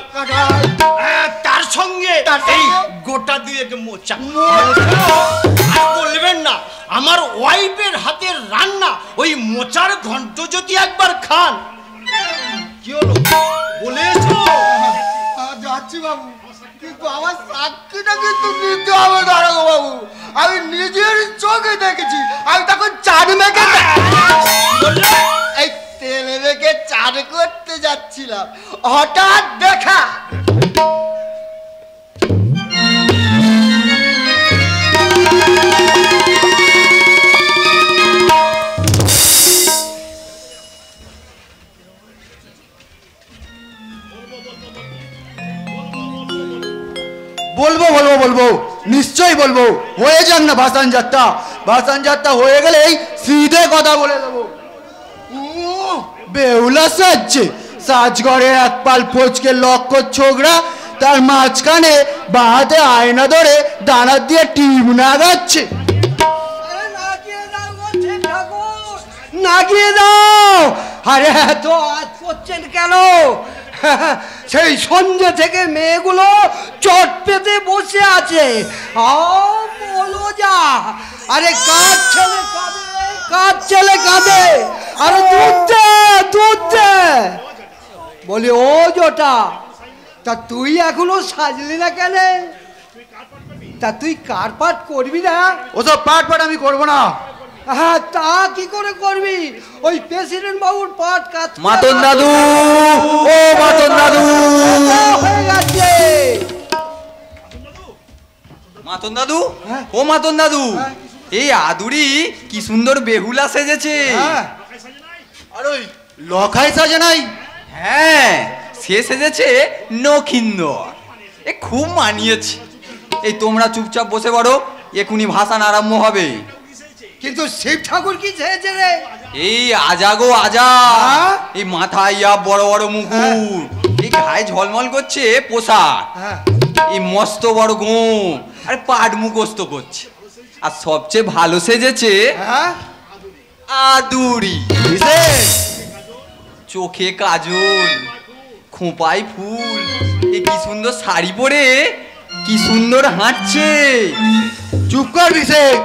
তার সঙ্গে এই গোটা দুয়েক মোচা। আর বলবেন না, আমার ওয়াইফের হাতের রান্না ওই মোচার ঘন্ট যদি একবার খান। কি হলো, বলেছো? যাচ্ছি বাবু, কিন্তু আমার সাক্ষীটা কিন্তু নিতে হবে দারোগা বাবু। আমি নিজের চোখে দেখেছি, আমি তখন চান মেখে এই তেল মেখে চান করতে যাচ্ছিলাম, হঠাৎ দেখা বলবো বলবো বলবো, নিশ্চয়ই বলবো। হয়ে যাক না ভাসান যাত্রা, ভাসান যাত্রা হয়ে গেলেই সিধে কথা বলে দেবো। বেহুলা সাজছে, সাজঘরে এক পাল ফচকে লক্ষ ছোকরা, তার মাঝখানে বাহাতে আয়না ধরে দাঁড়া দিয়ে টিম নাগাচ্ছে। নাগিয়ে দাও। আরে এত আজ করছেন কেন? সেই সন্ধ্যে থেকে মেয়েগুলো চট পেতে বসে আছে। বলো যা। আরে কাজ ছেলে কাঁদে, কাজ ছেলে কাঁদে। আরে দুধ দে, দুধ দে। বলি ও জোটা, তা তুই এখনো সাজলি না কেন? তা তুই কার পাঠ করবি না? ওসব পাঠ আমি করবো না। হ্যাঁ, তা কি করে করবি? ওই প্রেসিডেন্ট বাবুর পাঠ কাজ। মাতন দাদু, ও মাতন দাদু হয়ে গেছে। মাতন দাদু, ও মাতন দাদু, এই আদুরি কি সুন্দর বেহুলা সেজেছে। আর ওই লখাই সাজে নাই? হ্যাঁ, সে সেজেছে নখিন্দর। এ খুব মানিয়েছে। এই তোমরা চুপচাপ বসে পড়ো, এখুনি ভাষণ আরম্ভ হবে। কিন্তু শিব ঠাকুর কি সেজেছে রে? এই আজা গো আজা, এই মাথায় বড় বড় মুকুট, এই গায়ে ঝলমল করছে পোশাক, এই মস্ত বড় গোঁ, আর পাট মুখস্ত করছে। আর সবচেয়ে ভালো সেজেছে আদুরি। চোখে কাজল, খোঁপায় ফুল, এ কি সুন্দর শাড়ি পরে কি সুন্দর হাঁটছে। চুপ কর বিশেষ।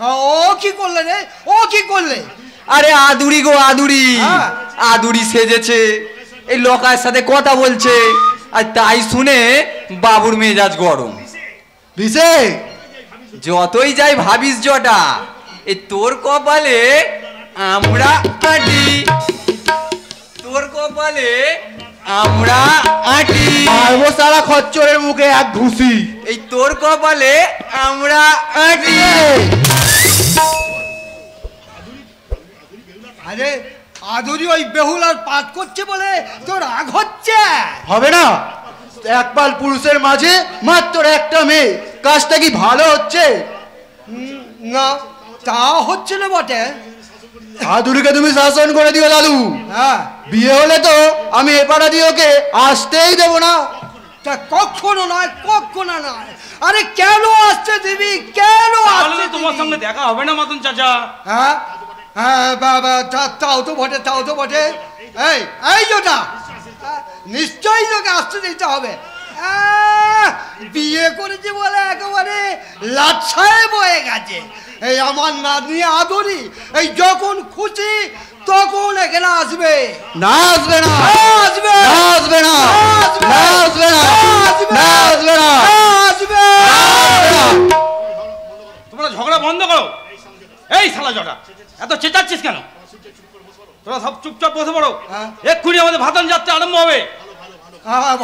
ও কি করলে রে? ও কি করলে? আরে আদুরি গো আদুরি, আদুরি সেজেছে, এই লোকের সাথে কথা বলছে, আর তাই শুনে বাবুর মেজাজ গরম। বিশেষ যতই যাই ভাবিস জটা, এই তোর কপালে আমরা আটি, তোর কপালে আমরা আটি, মারবো সারা খচ্চরের মুখে এক ঘুষি। এই তোর কপালে আমরা আটি। আরে আদুরি ওই বেহুলার পাঠ করছে বলে তোর রাগ হচ্ছে? হবে না, একপাল পুরুষের মাঝে মাত্র একটা মেয়ে, কাজটা কি ভালো হচ্ছে? না, তা হচ্ছে না বটে। আদুরিকে তুমি শাসন করে দিও লালু। বিয়ে হলে তো আমি এপাড়া দিয়ে ওকে আসতেই দেবো না। তা কখনো নয়, কখনো নয়। আরে কেন আসতে দিবি? কেন আসতে? তোমার সঙ্গে দেখা হবে না মাতন চাচা? হ্যাঁ হ্যাঁ, বাবা তাও তো বটে, তাও তো বটে। এই এই জোটা, নিশ্চয়ই তোকে আসতে দিতে হবে। বিয়ে করেছে বলে একেবারে লাচ্ছায় বয়ে গেছে। এই আমার নাতনি আদরি এই যখন খুশি তখন এখানে আসবে। না আসবে না, আসবে, আসবে না, আসবে না, আসবে না, আসবে। তোমরা ঝগড়া বন্ধ করো। এই শালা জটা, এত চেঁচাচ্ছিস কেন? তোরা সব চুপচাপ বসে পড়ো, এক্ষুনি আমাদের ভাষণ যাত্রা আরম্ভ হবে।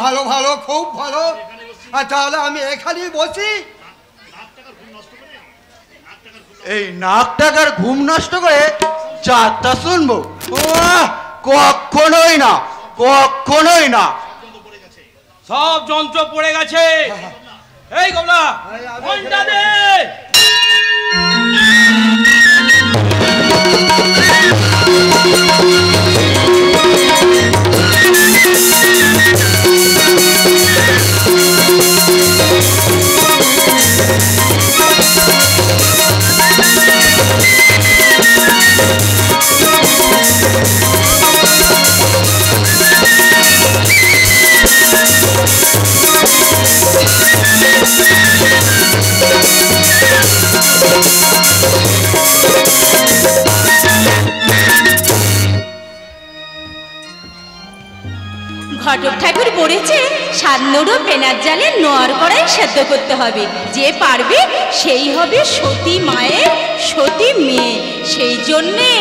ভালো ভালো, খুব ভালো। তাহলে আমি এখানেই বসি। এই নাক টাকার ঘুম নষ্ট করে যাত্রা শুনবো? কখনোই না, কখনোই না। সব যন্ত্র পড়ে গেছে। এই গবলা, ঘন্টা দে। ঘটক ঠাকুর পড়েছে সাতনোড়ো পেনার জালে নোয়ার কড়াই সেদ্ধ করতে হবে। যে পারবে সেই হবে সতী মায়ের সতী মেয়ে। সেই জন্যে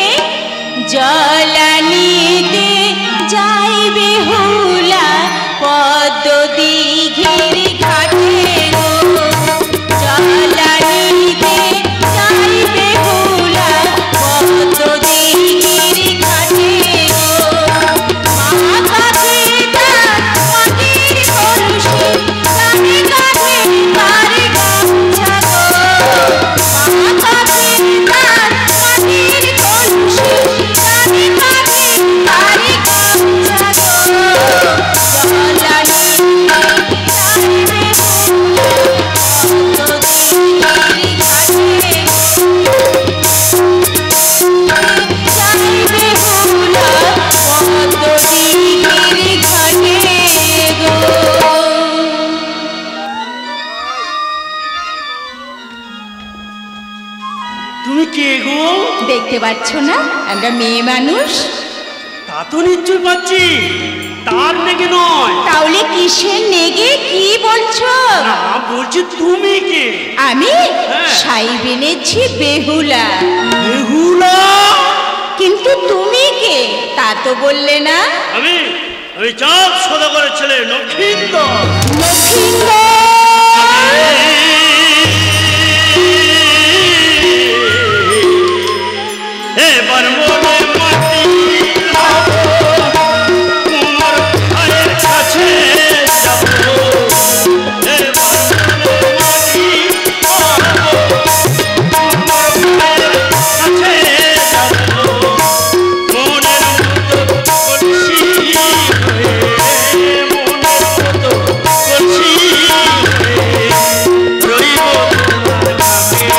জলানিতে যাইবে হুলা পদ্ম দিঘির ঘাটে গো, জলানিতে যাইবে হুলা পদ্ম দিঘির ঘাটে গো। মাথাতে তার মাটির কলসি, কাঁধে কাঁধে তার গামছা গো। মাথাতে তার মাটির কলসি, কাঁধে কাঁধে তার গামছা গো। জলানিতে যাইবে হুলা পদ্ম দিঘির ঘাটে গো, যাইবে হুলা পদ্ম দিঘির ঘাটে গো। তুমি কে গো? দেখতে পাচ্ছ না আমরা মেয়ে মানুষ? তা তো নিশ্চয় পাচ্ছি। তা তার নেগে নয়। তাহলে কিসের নেগে, কি বলছো? না বলছি তুমি কে? আমি সাহেব এনেছি বেহুলা। বেহুলা? কিন্তু তুমি কে তা তো বললে না। আমি চাঁদ সদাগরের ছেলে লক্ষিন্দর। এবার মনে মাটি তোমার ভাইয়ের কাছে যাবো। এবার মনে মাটি তোমার ভাইয়ের কাছে যাবো। মনের মতো করছি মনের মতো করছি রইব তোমার কাছে।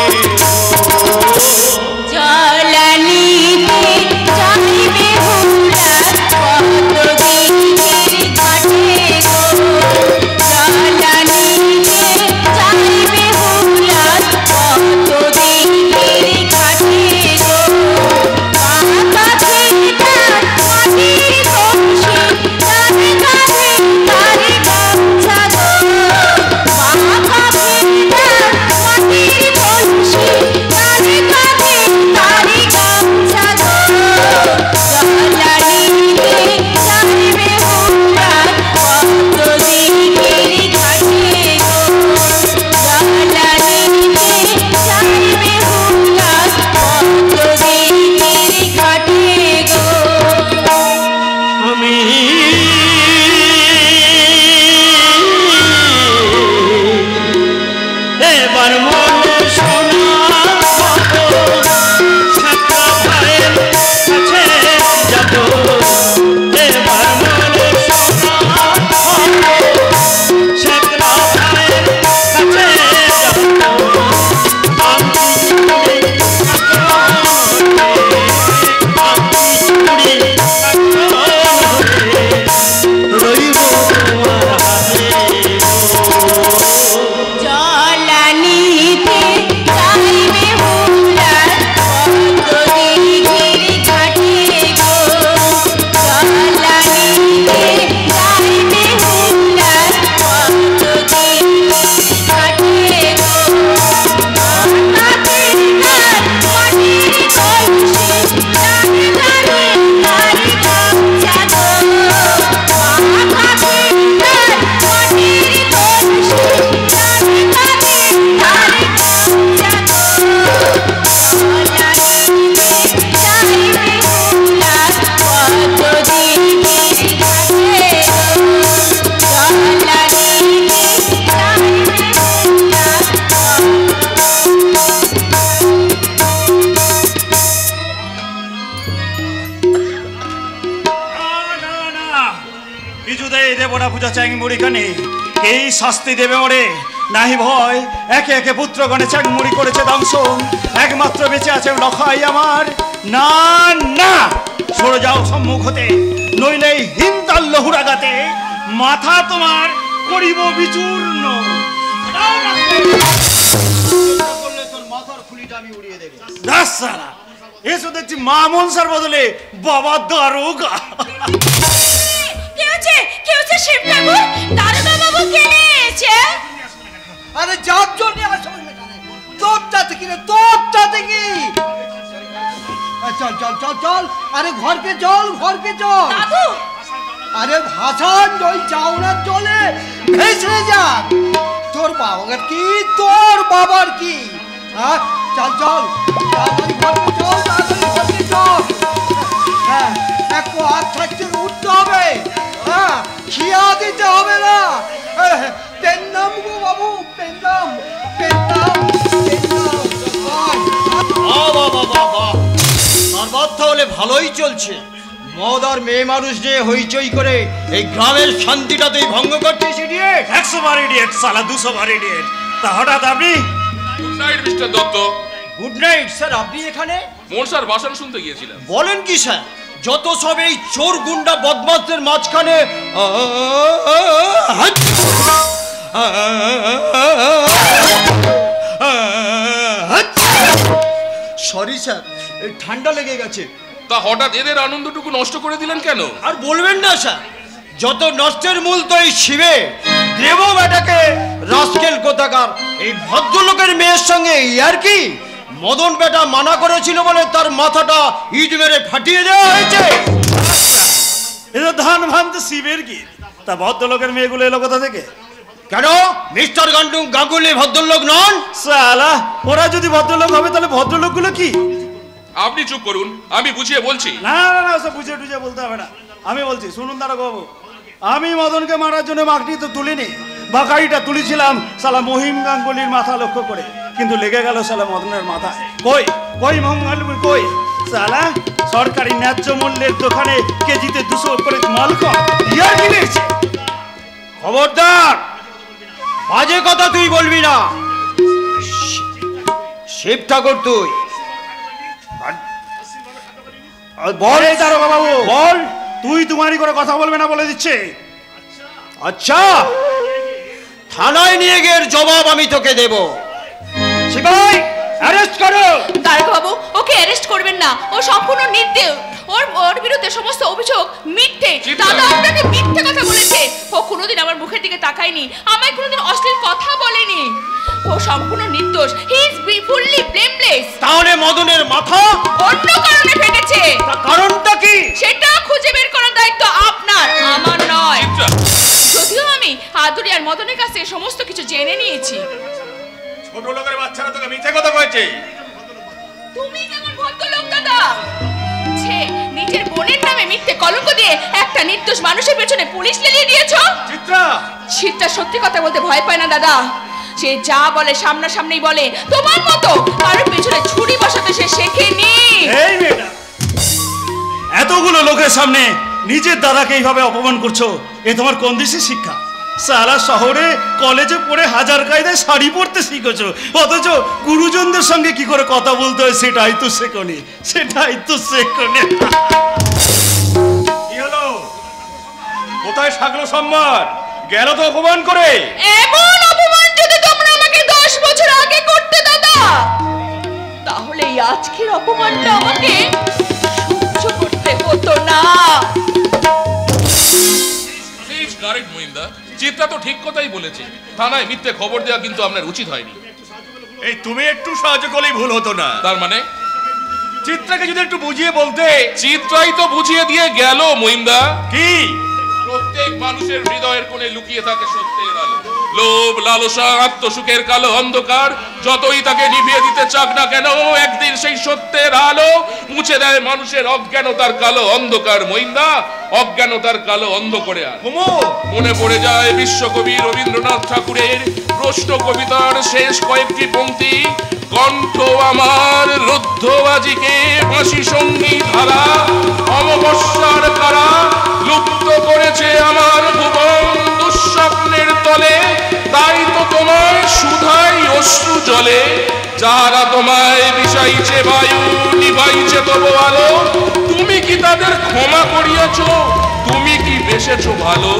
এই শাস্তি দেবে ওরে নাহি ভয়। একে একে পুত্রগণে চাংমুড়ি করেছে দংশন, একমাত্র বেঁচে আছে লখাই আমার। না না সরে যাও সম্মুখ হতে, নইলে হিন্দাল লহুরাগাতে মাথা তোমার করিব বিচূর্ণ। এসো দেখছি মা মনসার বদলে বাবা দারোগা। আরে যার জন্য তোরটা থেকে তোরটা কি? চল চল চল চল, আরে ঘরকে চল, ঘরকে চল। আরে ভাসান ওই চাউনার জলে ভেসে যাক। তোর বাবার কি, তোর বাবার কি? হ্যাঁ চল চল তাড়াতাড়ি ঘরকে চল, তাড়াতাড়ি ঘরকে চল। হ্যাঁ একটু হাত থাকতে উঠতে হবে, হ্যাঁ খিয়া দিতে হবে না। পেন্নাম গো বাবু, পেন্নাম পেন্নাম পেন্নাম। তার বার্তা হলে ভালোই চলছে। মদ আর মেয়ে মানুষ নিয়ে হইচই করে এই গ্রামের শান্তিটা তুই ভঙ্গ করছিস ইডিয়েট। 100 বার ইডিয়েট সালা, 200 বার ইডিয়েট। তা হঠাৎ আপনি? Good night mister Dutta. Good night sir, আপনি এখানে? মনসার ভাষণ শুনতে গিয়েছিলাম। বলেন কি স্যার? যত সব এই চোর গুন্ডা বদমাশদের মাঝখানে সরি স্যার, ঠান্ডা লেগে গেছে। তা হঠাৎ এদের আনন্দটুকু নষ্ট করে দিলেন কেন? আর বলবেন না স্যার, যত নষ্টের মূল তো এই শিবে দেব বেটাকে রাস্কেল কোথাকার। এই ভদ্রলোকের মেয়ের সঙ্গে আর কি মদন বেটা মানা করেছিল বলে তার মাথাটা ইট মেরে ফাটিয়ে দেওয়া হয়েছে। এটা ধান ভাঙতে শিবের গীত। তা ভদ্রলোকের মেয়েগুলো এলো কোথা থেকে? কেন মিস্টার গাঙ্গুলি ভদ্রলোক নন? সালা, ওরা যদি ভদ্রলোক হবে তাহলে ভদ্রলোকগুলো কি? আপনি চুপ করুন, আমি বুঝিয়ে বলছি। না না না, ওসব বুঝিয়ে টুঝিয়ে বলতে হবে না, আমি বলছি শুনুন দাঁড়া বাবু। আমি মদনকে মারার জন্য মাকড়ি তো তুলিনি, বাকাইটা তুলেছিলাম সালা মহিম গাঙ্গুলির মাথা লক্ষ্য করে, কিন্তু লেগে গেল সালা মদনের মাথা। কই কই মহিম কই? সালা সরকারি ন্যায্য মূল্যের দোকানে কেজিতে 200 করে মাল কম ইয়ার কিনেছে। খবরদার, বাজে কথা তুই বলবি না। শিব ঠাকুর তুই বল দারোগা বাবু বল, তুই তোমারই করে কথা বলবে না বলে দিচ্ছে। আচ্ছা, থানায় নিয়ে গিয়ে জবাব আমি তোকে দেব। সিপাই অ্যারেস্ট করো। দারোগা বাবু, ওকে অ্যারেস্ট করবেন না, ও সম্পূর্ণ নির্দোষ। ওর বিরুদ্ধে সমস্ত অভিযোগ মিথ্যে। দাদা আপনাকে মিথ্যে কথা বলেছে। ও কোনোদিন আমার মুখের দিকে তাকায়নি, আমায় কোনোদিন অশ্লীল কথা বলেনি। ও সম্পূর্ণ নির্দোষ। He is fully blameless. তাহলে মদনের মাথা অন্য কারণে ফেটেছে। কারণটা কি সেটা খুঁজে বের করার দায়িত্ব আপনার, আমার নয়। যদিও আমি আদুরি আর মদনের কাছে সমস্ত কিছু জেনে নিয়েছি। ছোট লোকের বাচ্চারা তোকে মিথ্যে কথা কয়েছে। তুমি কেমন ভদ্রলোক দাদা? নিজের বোনের নামে মিথ্যে কলঙ্ক দিয়ে একটা নির্দোষ মানুষের পেছনে পুলিশ লেলিয়ে দিয়েছো। চিত্রা সত্যি কথা বলতে ভয় পায় না দাদা। সে যা বলে সামনাসামনি বলে। তোমার মতো কারোর পেছনে ছুরি বসাতে সে শেখেনি। এই মেয়েটা এতগুলো লোকের সামনে নিজের দাদাকে এইভাবে অপমান করছো, এ তোমার কোন দেশের শিক্ষা? সারা শহরে কলেজে পড়ে হাজার কায়দায় শাড়ি পরতে শিখেছো, অথচ গুরুজনদের সঙ্গে কি করে কথা বলতে হয় সেটাই তো শেখনি, সেটাই তো শেখনি। কি হলো? কোথায় থাকলো সম্মান? গেল তো অপমান করে। এমন অপমান যদি তোমরা আমাকে 10 বছর আগে করতে দাদা, তাহলে আজকের অপমানটা আমাকে সহ্য করতে হতো না। কারেক্ট মহিন্দা, চিত্রা তো ঠিক কথাই বলেছে। থানায় মিথ্যে খবর দেওয়া কিন্তু আপনার উচিত হয়নি। এই তুমি একটু সাহায্য করলেই ভুল হতো না। তার মানে চিত্রাকে যদি একটু বুঝিয়ে বলতে। চিত্রাই তো বুঝিয়ে দিয়ে গেল মহিন্দা। কি? প্রত্যেক মানুষের হৃদয়ের কোণে লুকিয়ে থাকে সত্যের আলো। লোভ, লালসা, আত্মসুখের কালো অন্ধকার যতই তাকে নিভিয়ে দিতে চাক না কেন, একদিন সেই সত্যের আলো মুছে দেয় মানুষের অজ্ঞানতার কালো অন্ধকার। মহিন্দা, অজ্ঞানতার কালো অন্ধকারে মনে পড়ে যায় বিশ্বকবি রবীন্দ্রনাথ ঠাকুরের প্রশ্ন কবিতার শেষ কয়েকটি পংক্তি। কণ্ঠ আমার রুদ্ধ আজিকে ফাঁসি সঙ্গীত ধারা, অমাবস্যার কারা লুপ্ত করেছে আমার ভুবন দুঃস্বপ্নের তলে। তাই তো তোমায় সুধাই অশ্রু জলে, যারা তোমায় বিষাইছে বায়ু, নিভাইছে তবু আলো। তুমি কি তাদের ক্ষমা করিয়াছ? তুমি কি বেসেছ ভালো?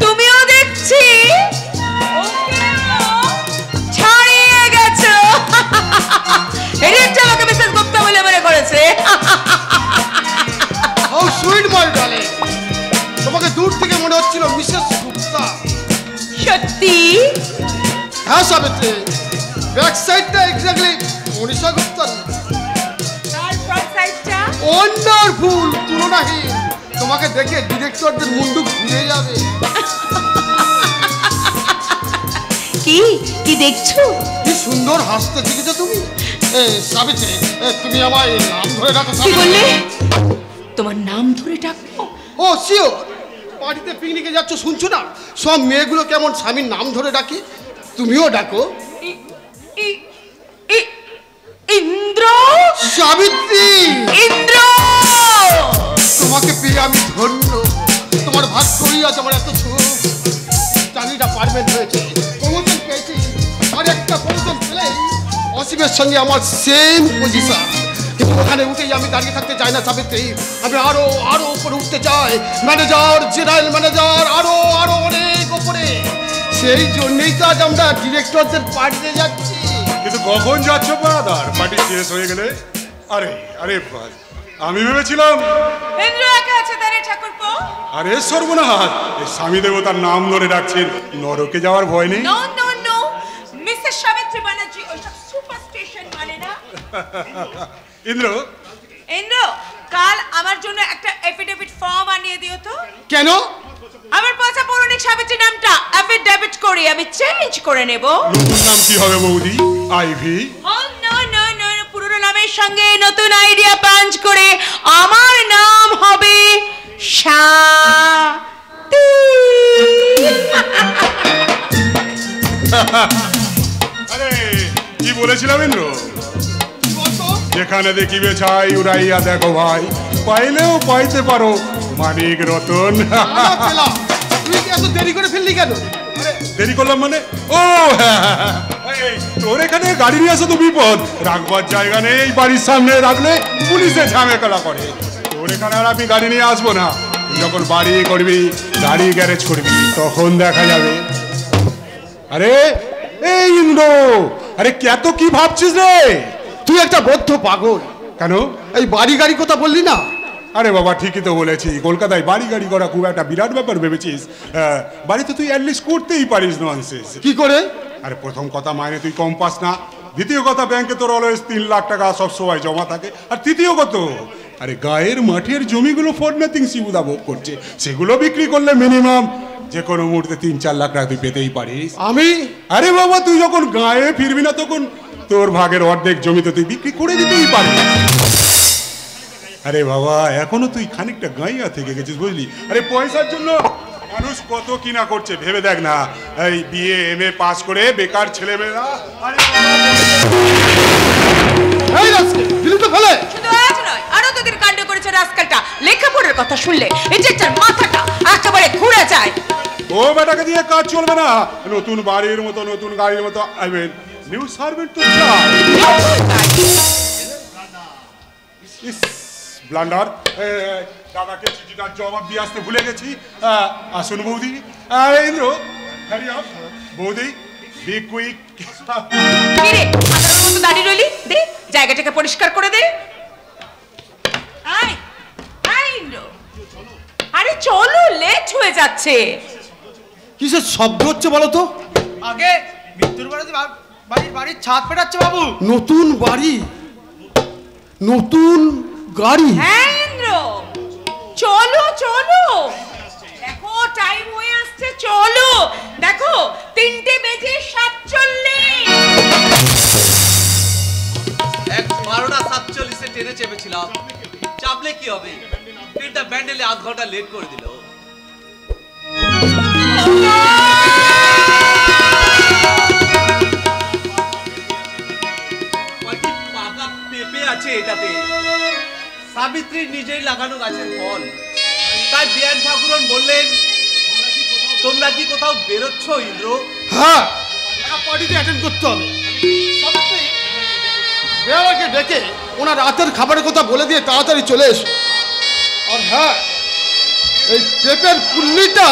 তুমিও দেখছি ছাড়িয়ে গেছো। আমাকে মিসেস গুপ্তা বলে মনে করেছে। হাউ সুইট মাই ডার্লিং, তোমাকে দূর থেকে মনে হচ্ছিল মিসেস গুপ্তা। সত্যি? হ্যাঁ সাবিত্রী, ব্যাক সাইডটা এক্স্যাক্টলি মনীষা গুপ্তার। তার ফ্রন্ট সাইডটা ওয়ান্ডারফুল, তুলনাহীন। তোমাকে দেখে ডিরেক্টরদের মুন্ডু ঘুরে যাবে। কি কি দেখছো? কি সুন্দর হাসতে শিখেছো তুমি। সাবিত্রী, তুমি আমায় নাম ধরে ডাকো। কি বললে? তোমার নাম ধরে ডাকবো? ও শিওর। পার্টিতে পিকনিকে যাচ্ছ, শুনছো না সব মেয়েগুলো কেমন স্বামীর নাম ধরে ডাকে? তুমিও ডাকো। ইন্দ্র। সাবিত্রী, ইন্দ্র। তোমাকে পেয়ে আমি ধন্য। তোমার ভাগ্যই আজ আমার এত সুখ। চাকরিটা পারমেন্ট হয়েছে, প্রমোশন পেয়েছি। আর একটা প্রমোশন পেলেই অসীমের সঙ্গে আমার সেম পজিশন। কিন্তু ওখানে উঠেই আমি দাঁড়িয়ে থাকতে চাই না সাবিত্রী। আমি আরো আরো উপরে উঠতে চাই। ম্যানেজার, জেনারেল ম্যানেজার, আরো সেই জন্যই তো আজ আমরা ডিরেক্টরদের পার্টিতে যাচ্ছি। কিন্তু কখন যাচ্ছ ব্রাদার? পার্টি শেষ হয়ে গেলে? আরে আরে আমি ভেবেছিলাম ইন্দ্র একা আছে তারে ঠাকুরপো। আরে সর্বনাশ, স্বামী দেবতার নাম ধরে ডাকছেন, নরকে যাওয়ার ভয় নেই? No no no, Mrs Savitri Banerjee ওইসব সুপারস্টিশন মানে না। ইন্দ্র ইন্দ্র, কাল আমার জন্য একটা এফিডেভিট ফর্ম আনিয়ে দিও তো। কেন? আমার পচা পৌরাণিক সাবিত্রী নামটা এফিডেভিট করে আমি চেঞ্জ করে নেব। নতুন নাম কি হবে বৌদি? আইভি? ও নো নো নো, পুরনো নামের সঙ্গে নতুন আইডিয়া পাঞ্চ করে আমার নাম হবে আরে কি বলেছিলাম ইন্দ্র? যেখানে দেখিবে ছাই উড়াইয়া দেখো ভাই, পাইলেও পাইতে পারো মানিক রতন। তুই কি এত দেরি করে ফেললি কেন? দেরি করলাম মানে? ও তোর এখানে গাড়ি নিয়ে আসো তো বিপদ, রাখবার জায়গা নেই, বাড়ির সামনে রাখলে পুলিশে ঝামেলা করে। তোর এখানে আর আমি গাড়ি নিয়ে আসবো না, যখন বাড়ি করবি, গাড়ি গ্যারেজ করবি, তখন দেখা যাবে। আরে এই ইন্দ্র, আরে এত কি ভাবছিস রে? তুই একটা বদ্ধ পাগল। কেন? এই বাড়ি গাড়ি কথা বললি না? আরে বাবা ঠিকই তো বলেছি, কলকাতায় বাড়ি গাড়ি করা খুব একটা বিরাট ব্যাপার ভেবেছিস? বাড়িতে তুই অ্যাটলিস্ট করতেই পারিস ননসেন্স। কি করে? আরে প্রথম কথা মাইনে তুই কম পাস না, দ্বিতীয় কথা ব্যাংকে তোর অলওয়েজ 3 লাখ টাকা সব সময় জমা থাকে, আর তৃতীয় কথা আরে গায়ের মাঠের জমিগুলো ফর নাথিং শিবুদা ভোগ করছে, সেগুলো বিক্রি করলে মিনিমাম যে কোনো মুহূর্তে 3-4 লাখ টাকা তুই পেতেই পারিস। আমি? আরে বাবা তুই যখন গায়ে ফিরবি না তখন তোর ভাগের অর্ধেক জমি তো তুই বিক্রি করে দিতেই পারিস। আরে বাবা এখনো তুই খানিকটা গাইয়া থেকে গেছিস বুঝলি? আরে পয়সার জন্য মানুষ কত কিনা করছে ভেবে দেখ না। এই বিএ এমএ পাস করে বেকার ছেলেমেয়েরা শুধু আজ নয়, আরো তোদের কাণ্ড করেছে রাস্কালটা। লেখাপড়ার কথা শুনলে এটার মাথাটা একেবারে ঘুরে যায়। ও বেটাকে দিয়ে কাজ চলবে না, নতুন বাড়ির মতো নতুন গাড়ির মতো আই মিন নিউ সার্ভেন্ট তো চাই। ব্লান্ডার, দাদাকে চিঠিটার জবাব দিয়ে আসতে ভুলে গেছি। আসুন বৌদি। ইন্দ্র বৌদি বি কুইক। কিরে আদারের মতো দাঁড়িয়ে রইলি? দে জায়গাটাকে পরিষ্কার করে দে। আয় আয় ইন্দ্র, আরে চলো, লেট হয়ে যাচ্ছে। কিসের শব্দ হচ্ছে বলো তো? আগে মৃত্যুর বাড়িতে বাড়ির ছাদ পেটাচ্ছে বাবু। নতুন বাড়ি, নতুন গাড়ি। হ্যাঁ ইন্দ্র, চলো চলো, দেখো টাইম হয়ে আসছে, চলো। দেখো 3:47। 12:47 ট্রেনে চেপেছিলাম, চাপলে কি হবে? ট্রেনটা ব্যান্ডেলে আধ ঘন্টা লেট করে দিল। পাকা পেঁপে আছে এটাতে, সাবিত্রী নিজেই লাগানো গাছের ফল। তাই বিয়ান ঠাকুরন বললেন, তোমরা কি কোথাও বেরোচ্ছ ইন্দ্র? হ্যাঁ, একটা পার্টিতে অ্যাটেন্ড করতে হবে। বেয়ারাকে ডেকে ওনার রাতের খাবারের কথা বলে দিয়ে তাড়াতাড়ি চলে এসো। আর হ্যাঁ, এই পেঁপের পুল্লিটা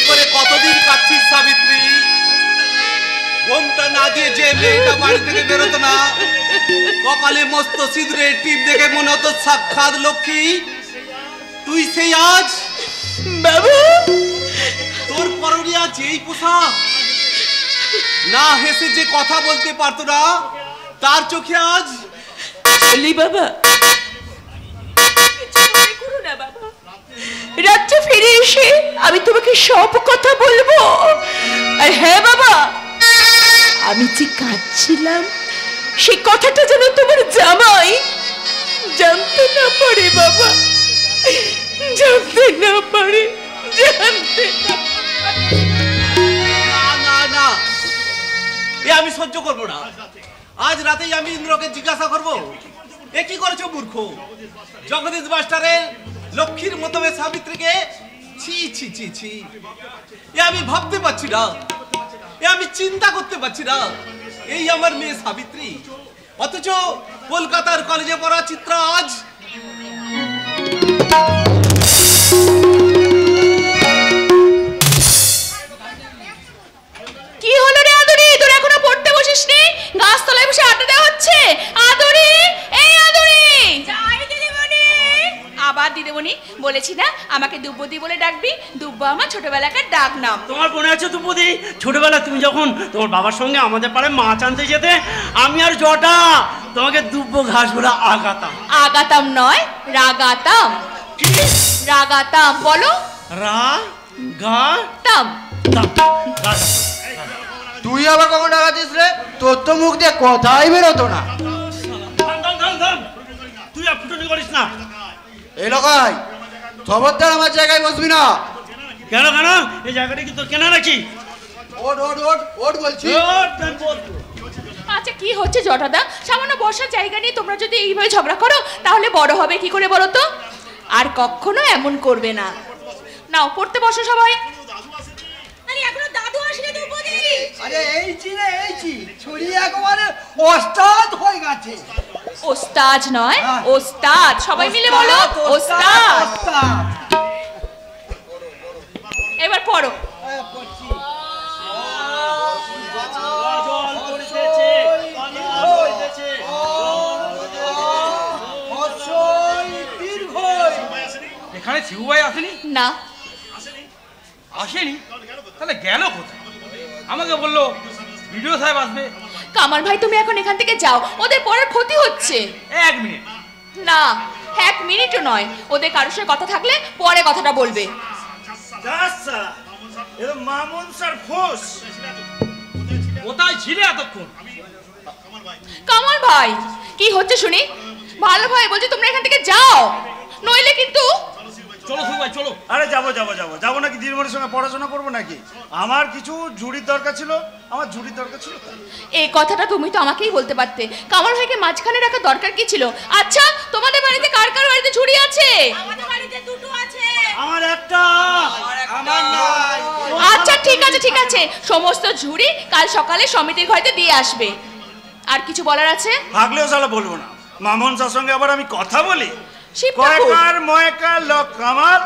করে কতদিন কাটছিস সাবিত্রী? ঘুমটা না দিয়ে যে মেয়েটা বাড়ি থেকে বেরোতো না, কপালে মস্ত সিঁদুরের টিপ দেখে মনে হতো সাক্ষাৎ লক্ষ্মী, তুই সেই আজ বাবু তোর পরনে আজ এই পোশাক। না হেসে যে কথা বলতে পারতো না, তার চোখে আজ বলি বাবা, কিছু মনে করো না বাবা, রাত্রে ফিরে এসে আমি তোমাকে সব কথা বলবো। আর হ্যাঁ বাবা, আমি যে কাঁদছিলাম সেই কথাটা যেন তোমার জামাই জানতে না পারে বাবা, জানতে না পারে, জানতে না পারে। না না, এ আমি সহ্য করবো না। আজ রাতেই আমি ইন্দ্রকে জিজ্ঞাসা করবো, এ কি করেছো মূর্খ? জগদীশ মাস্টারের লক্ষ্মীর মতো সাবিত্রীকে ছি ছি ছি ছি, এ আমি ভাবতে পারছি না। এ আমি চিন্তা করতে পারছি না। এই আমার মেয়ে সাবিত্রী, অথচ কলকাতার কলেজে পড়া চিত্রা আজ কি হলো রে আদরি, তোর এখনো পড়তে বসিসনি? গাছতলায় বসে আড্ডা দেওয়া হচ্ছে। আদরি, এই আদরি। যাই দিদিমণি। আবার দিদিমণি? বলেছি না আমাকে দুব্বদি বলে ডাকবি। দুব্বা আমার ছোটবেলাকার ডাক নাম। তোমার মনে আছে দুব্বদি, ছোটবেলা তুমি যখন তোমার বাবার সঙ্গে আমাদের পাড়ায় মাছ আনতে যেতে, আমি আর জটা তোমাকে দুব্ব ঘাস বলে আগাতাম। আগাতাম নয়, রাগাতাম। রাগাতাম বলো। রাগাতাম। তুই আবার কখন ডাকাতিস রে? তোর তো মুখ দিয়ে কথাই বেরোতো না। তুই আর ফুটনি করিস না। এই লোকাই, খবরদার আমার জায়গায় বসবি না। কেন কেন? এই জায়গাটা কি তোর কেনা নাকি? ওঠ ওঠ ওঠ ওঠ বলছি। আচ্ছা কি হচ্ছে জটাদা? সামান্য বসার জায়গা নিয়ে তোমরা যদি এইভাবে ঝগড়া করো তাহলে বড় হবে কি করে বলো তো? আর কখনো এমন করবে না। নাও পড়তে বসো সবাই। আরে এখনো দাদু আসেনি দুব্বদি। আরে এইছি রে এইছি, ছুরি একেবারে ওস্তাদ হয়ে গেছে। ওস্তাদ নয়, ওস্তাদ। সবাই মিলে বলো ওস্তাদ। এবার পড়ো। এখানে শিবু ভাই আসেনি? না। আসেনি? তাহলে গেল কোথায়? আমাকে বললো ভিডিও সাহেব আসবে। কামাল ভাই তুমি এখন এখান থেকে যাও, ওদের পরের ক্ষতি হচ্ছে। 1 মিনিট না, 1 মিনিটও নয়। ওদের কারোর সাথে কথা থাকলে পরে কথাটা বলবে। মামুন স্যার ফোর্স কোথায় ছিলে এতক্ষণ? কামাল ভাই কি হচ্ছে শুনি? ভালো ভাই বলছি তোমরা এখান থেকে যাও, নইলে কিন্তু। চলো শিবু ভাই চলো। আরে যাবো যাবো যাবো যাবো নাকি? দিদিমণির সঙ্গে পড়াশোনা করবো নাকি? আমার কিছু ঝুড়ির দরকার ছিল, আমার ঝুড়ির দরকার ছিল। এই কথাটা তুমি তো আমাকেই বলতে পারতে। কামাল ভাইকে মাঝখানে রাখা দরকার কি ছিল? আচ্ছা তোমাদের বাড়িতে কার কার বাড়িতে ঝুড়ি আছে? আমাদের বাড়িতে দুটো আছে। আমার একটা। আমার নাই। আচ্ছা ঠিক আছে ঠিক আছে, সমস্ত ঝুড়ি কাল সকালে সমিতির ঘরেতে দিয়ে আসবে। আর কিছু বলার আছে? থাকলেও সালা বলবো না। মামুন স্যার সঙ্গে আবার আমি কথা বলি। শিব ঠাকুর। কয়কার ময়কা লক কামাল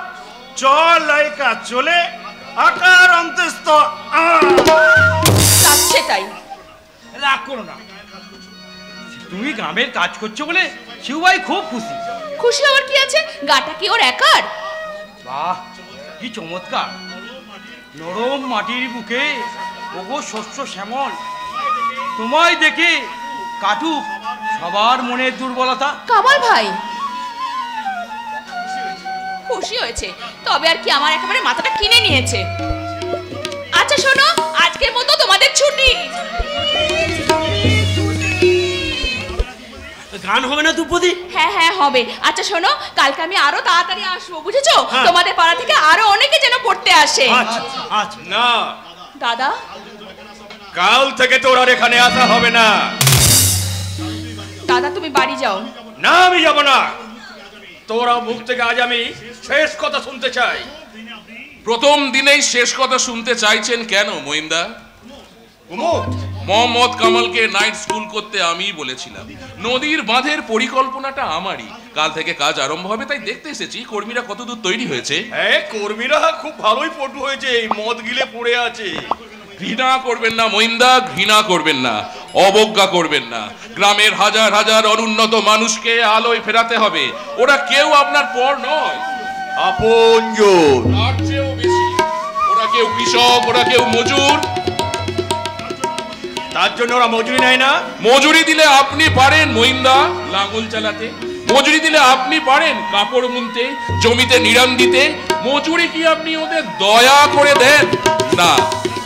চল লয়কা চলে আকার অন্তস্থ যাচ্ছে তাই। রাগ করো না, তুমি গ্রামের কাজ করছো বলে শিবু ভাই খুব খুশি। খুশি হওয়ার কি আছে? গাটা কি ওর একার? বাহ কি চমৎকার! নরম মাটির বুকে ওগো শস্য শ্যামল, তোমায় দেখে কাটুক সবার মনের দুর্বলতা। কামাল ভাই খুশি হয়েছে, তবে আর কি আমার একেবারে মাথাটা কিনে নিয়েছে। আচ্ছা শোনো, আজকের মতো তোমাদের ছুটি। গান হবে না দুপুদি? হ্যাঁ হ্যাঁ হবে। আচ্ছা শোনো, কালকে আমি আরো তাড়াতাড়ি আসবো, বুঝেছো? তোমাদের পাড়া থেকে আরো অনেকে যেন পড়তে আসে। আচ্ছা না দাদা, কাল থেকে তোর আর এখানে আসা হবে না। দাদা তুমি বাড়ি যাও। না আমি যাব না। তোরা মুখ থেকে আজ আমি শেষ কথা শুনতে চাই। প্রথম দিনেই শেষ কথা শুনতে চাইছেন কেন মহিমদা? মোহাম্মদ কামালকে নাইট স্কুল করতে আমিই বলেছিলাম। নদীর বাঁধের পরিকল্পনাটা আমারই। কাল থেকে কাজ আরম্ভ হবে, তাই দেখতে এসেছি কর্মীরা কতদূর তৈরি হয়েছে। হ্যাঁ, কর্মীরা খুব ভালোই পটু হয়েছে, মদ গিলে পড়ে আছে। ঘৃণা করবেন না মহিমদা, ঘৃণা করবেন না, অবজ্ঞা করবেন না। গ্রামের হাজার হাজার অনুন্নত মানুষকে আলোয় ফেরাতে হবে। ওরা কেউ আপনার পর নয়, আপনজন। তার চেয়েও বেশি। ওরা কেউ কৃষক, ওরা কেউ মজুর। তার জন্য ওরা মজুরি নেয় না। মজুরি দিলে আপনি পারেন মহিমদা লাঙল চালাতে, মজুরি দিলে আপনি পারেন কাপড় বুনতে, জমিতে নিড়ান দিতে। মজুরি কি আপনি ওদের দয়া করে দেন? না,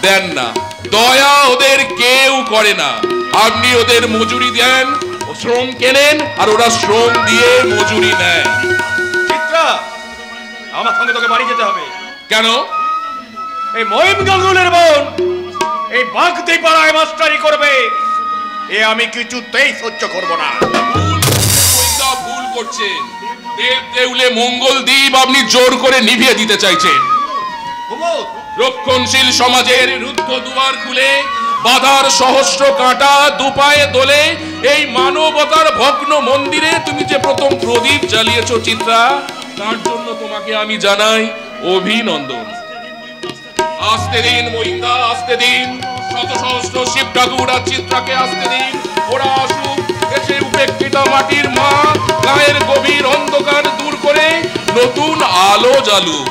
দেন না। দয়া ওদের কেউ করে না। আপনি ওদের মজুরি দেন, শ্রম কেনেন, আর ওরা শ্রম দিয়ে মজুরি নেয়। চিত্রা, আমার সঙ্গে তোকে বাড়ি যেতে হবে। কেন? এই মহিম গাঙ্গুলের বোন এই বাগদি পাড়ায় মাস্টারি করবে, এ আমি কিছুতেই সহ্য করব না। ভুল করছেন। দেব দেউলে মঙ্গল দ্বীপ আপনি জোর করে নিভিয়ে দিতে চাইছেন। রক্ষণশীল সমাজের রুদ্ধ দুয়ার খুলে বাধার সহস্র কাঁটা দুপায়ে দোলে এই মানবতার ভগ্ন মন্দিরে তুমি যে প্রথম প্রদীপ জ্বালিয়েছো চিত্রা, তার জন্য তোমাকে আমি জানাই অভিনন্দন। আসতে দিন মহিন্দা, আসতে দিন শত সহস্র শিব ঠাকুর আর চিত্রাকে আসতে দিন। ওরা আসুক, এসে উপেক্ষিতা মাটির মা গায়ের গভীর অন্ধকার দূর করে নতুন আলো জ্বালুক।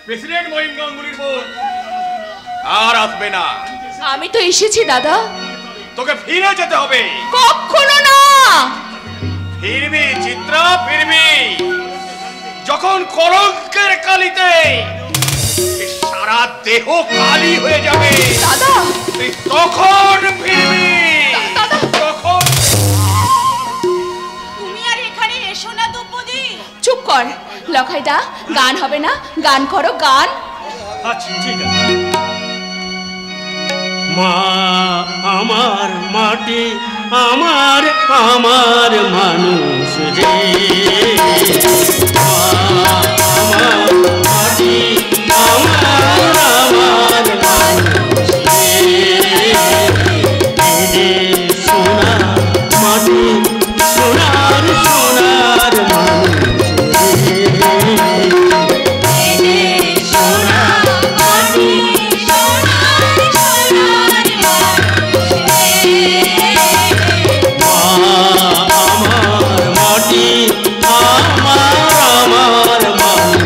প্রেসিডেন্ট মহিম গাঙ্গুলির বোন আর আসবে না। আমি তো এসেছি দাদা। তোকে ফিরে যেতে হবে। কখনো না। ফিরবি চিত্রা, ফিরবি। যখন কলঙ্কের কালিতে সারা দেহ কালি হয়ে যাবে দাদা, তুই তখন ফিরবি। তখন তুমি আর এখানে এসো না দ্রৌপদী। চুপ কর লখাইদা, গান হবে না? গান করো, গান। আচ্ছা ঠিক আছে। মা আমার মাটি, আমার আমার মানুষ রে, মা আমার মাটি, আমার আমার মানুষ রে, সোনা মাটি, সোনার সোনার মানুষ রে, সোনা মাটি, আমার মাটি, আমার আমার মানুষ।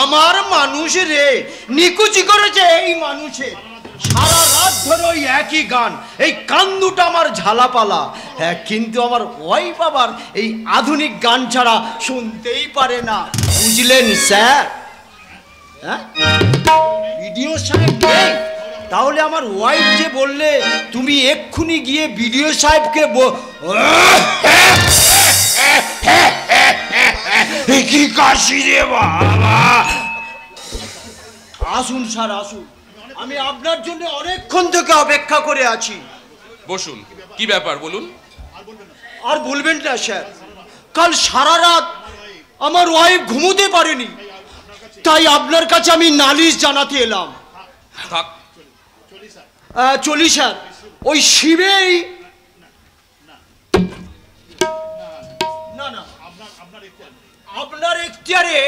আমার মানুষ রে, নিকুচি করেছে এই মানুষের। সারা রাত ধরে ওই একই গান, এই কান দুটো আমার ঝালাপালা। হ্যাঁ, কিন্তু আমার ওয়াইফ আবার এই আধুনিক গান ছাড়া শুনতেই পারে না, বুঝলেন স্যার? হ্যাঁ, বিডিও সাহেব নেই, তাহলে আমার ওয়াইফ যে বললে তুমি এক্ষুনি গিয়ে বিডিও সাহেবকে কি কাশি রে বাবা। আসুন স্যার, আসুন, আমি আপনার জন্য অনেকক্ষণ থেকে অপেক্ষা করে আছি। বসুন, কি ব্যাপার বলুন। আর বলবেন না স্যার, কাল সারা রাত আমার ওয়াইফ ঘুমোতে পারেনি, তাই আপনার কাছে আমি নালিশ জানাতে এলাম। চলি স্যার, ওই শিবেই না না আপনার এখতিয়ারে,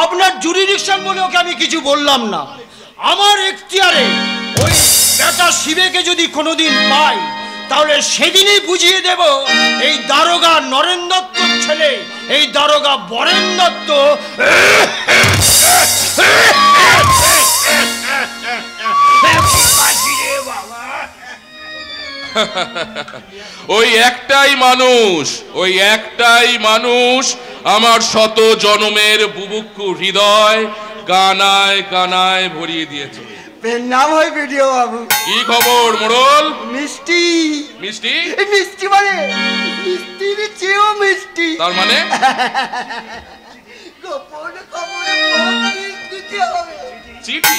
আপনার জুরিডিকশন বলে ওকে আমি কিছু বললাম না। আমার এখতিয়ারে ওই বেটা শিবেকে যদি কোনোদিন পাই, তাহলে সেদিনই বুঝিয়ে দেব এই দারোগা নরেন দত্তর ছেলে, এই দারোগা বরেন দত্ত ওই একটাই মানুষ আমার শত জনমের বুভুক্ষু হৃদয় কানায় কানায় ভরিয়ে দিয়েছে। নাম হয় ভিডিও বাবু। কি খবর মোড়ল? মিষ্টি। মিষ্টি? মিষ্টি মানে মিষ্টির চেয়েও মিষ্টি। তার মানে চিঠি?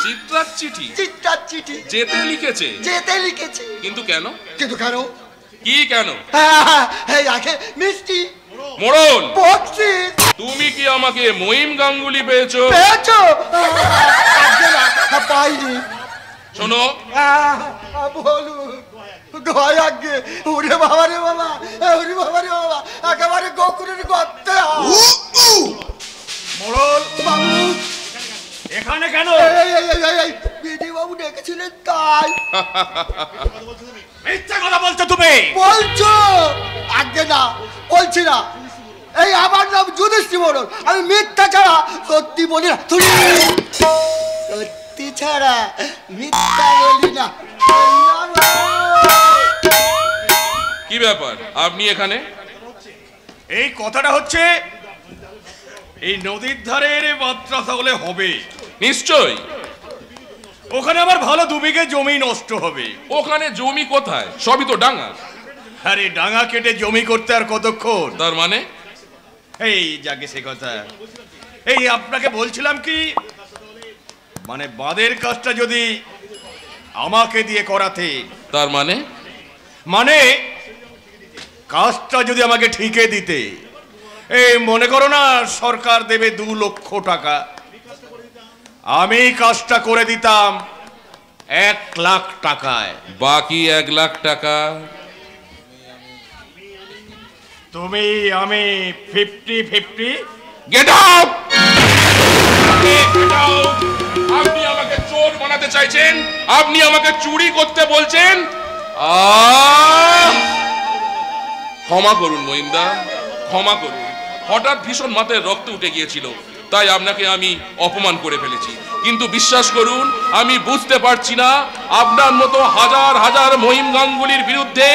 চিত্রার চিঠি? চিত্রার চিঠি। যেতে লিখেছে? যেতে লিখেছে। কিন্তু কেন? কিন্তু কেন? কি কেন? মিষ্টি। মোড়ল, বকশিস। তুমি কি আমাকে মহিম গাঙ্গুলি পেয়েছো? পেয়েছো? পাইনি। শোনো, বলুন। আগে ওরে বাবা রে বাবা, ওরে বাবা রে বাবা, একেবারে গোকুরের গর্তে। মোড়ল বাবু এখানে কেন? বিডি বাবু ডেকেছিলেন তাই। মিথ্যা কথা বলছো তুমি। বলছো? আগে না, বলছি না। এই আমার নাম যুধিষ্ঠি মোড়ল, আমি মিথ্যা ছাড়া সত্যি বলি না। সত্যি ছাড়া মিথ্যা বলি না। কি ব্যাপার আপনি এখানে? এই কথাটা হচ্ছে এই নদীর ধারের মাদ্রাসা হলে হবে। নিশ্চয়ই। ওখানে আবার ভালো 2 বিঘে জমি নষ্ট হবে। ওখানে জমি কোথায়? সবই তো ডাঙা। আরে ডাঙা কেটে জমি করতে আর কতক্ষণ? তার মানে? এই যাকে সে কথা, এই আপনাকে বলছিলাম কি, মানে বাঁধের কাজটা যদি আমাকে দিয়ে করাতে। তার মানে? মানে কাজটা যদি আমাকে ঠিকে দিতে, এই মনে করো না সরকার দেবে 2 লক্ষ টাকা, আমি কাজটা করে দিতাম 1 লাখ টাকায়। বাকি 1 লাখ টাকা তুমি আমি 50-50। Get out! আপনি আমাকে চোর বানাতে চাইছেন, আপনি আমাকে চুরি করতে বলছেন। ক্ষমা করুন মহিমদা, ক্ষমা করুন। হঠাৎ ভীষণ মাথায় রক্ত উঠে গিয়েছিল, তাই আপনাকে আমি অপমান করে ফেলেছি। কিন্তু বিশ্বাস করুন, আমি বুঝতে পারছি না আপনার মতো হাজার হাজার মহিম গাঙ্গুলির বিরুদ্ধে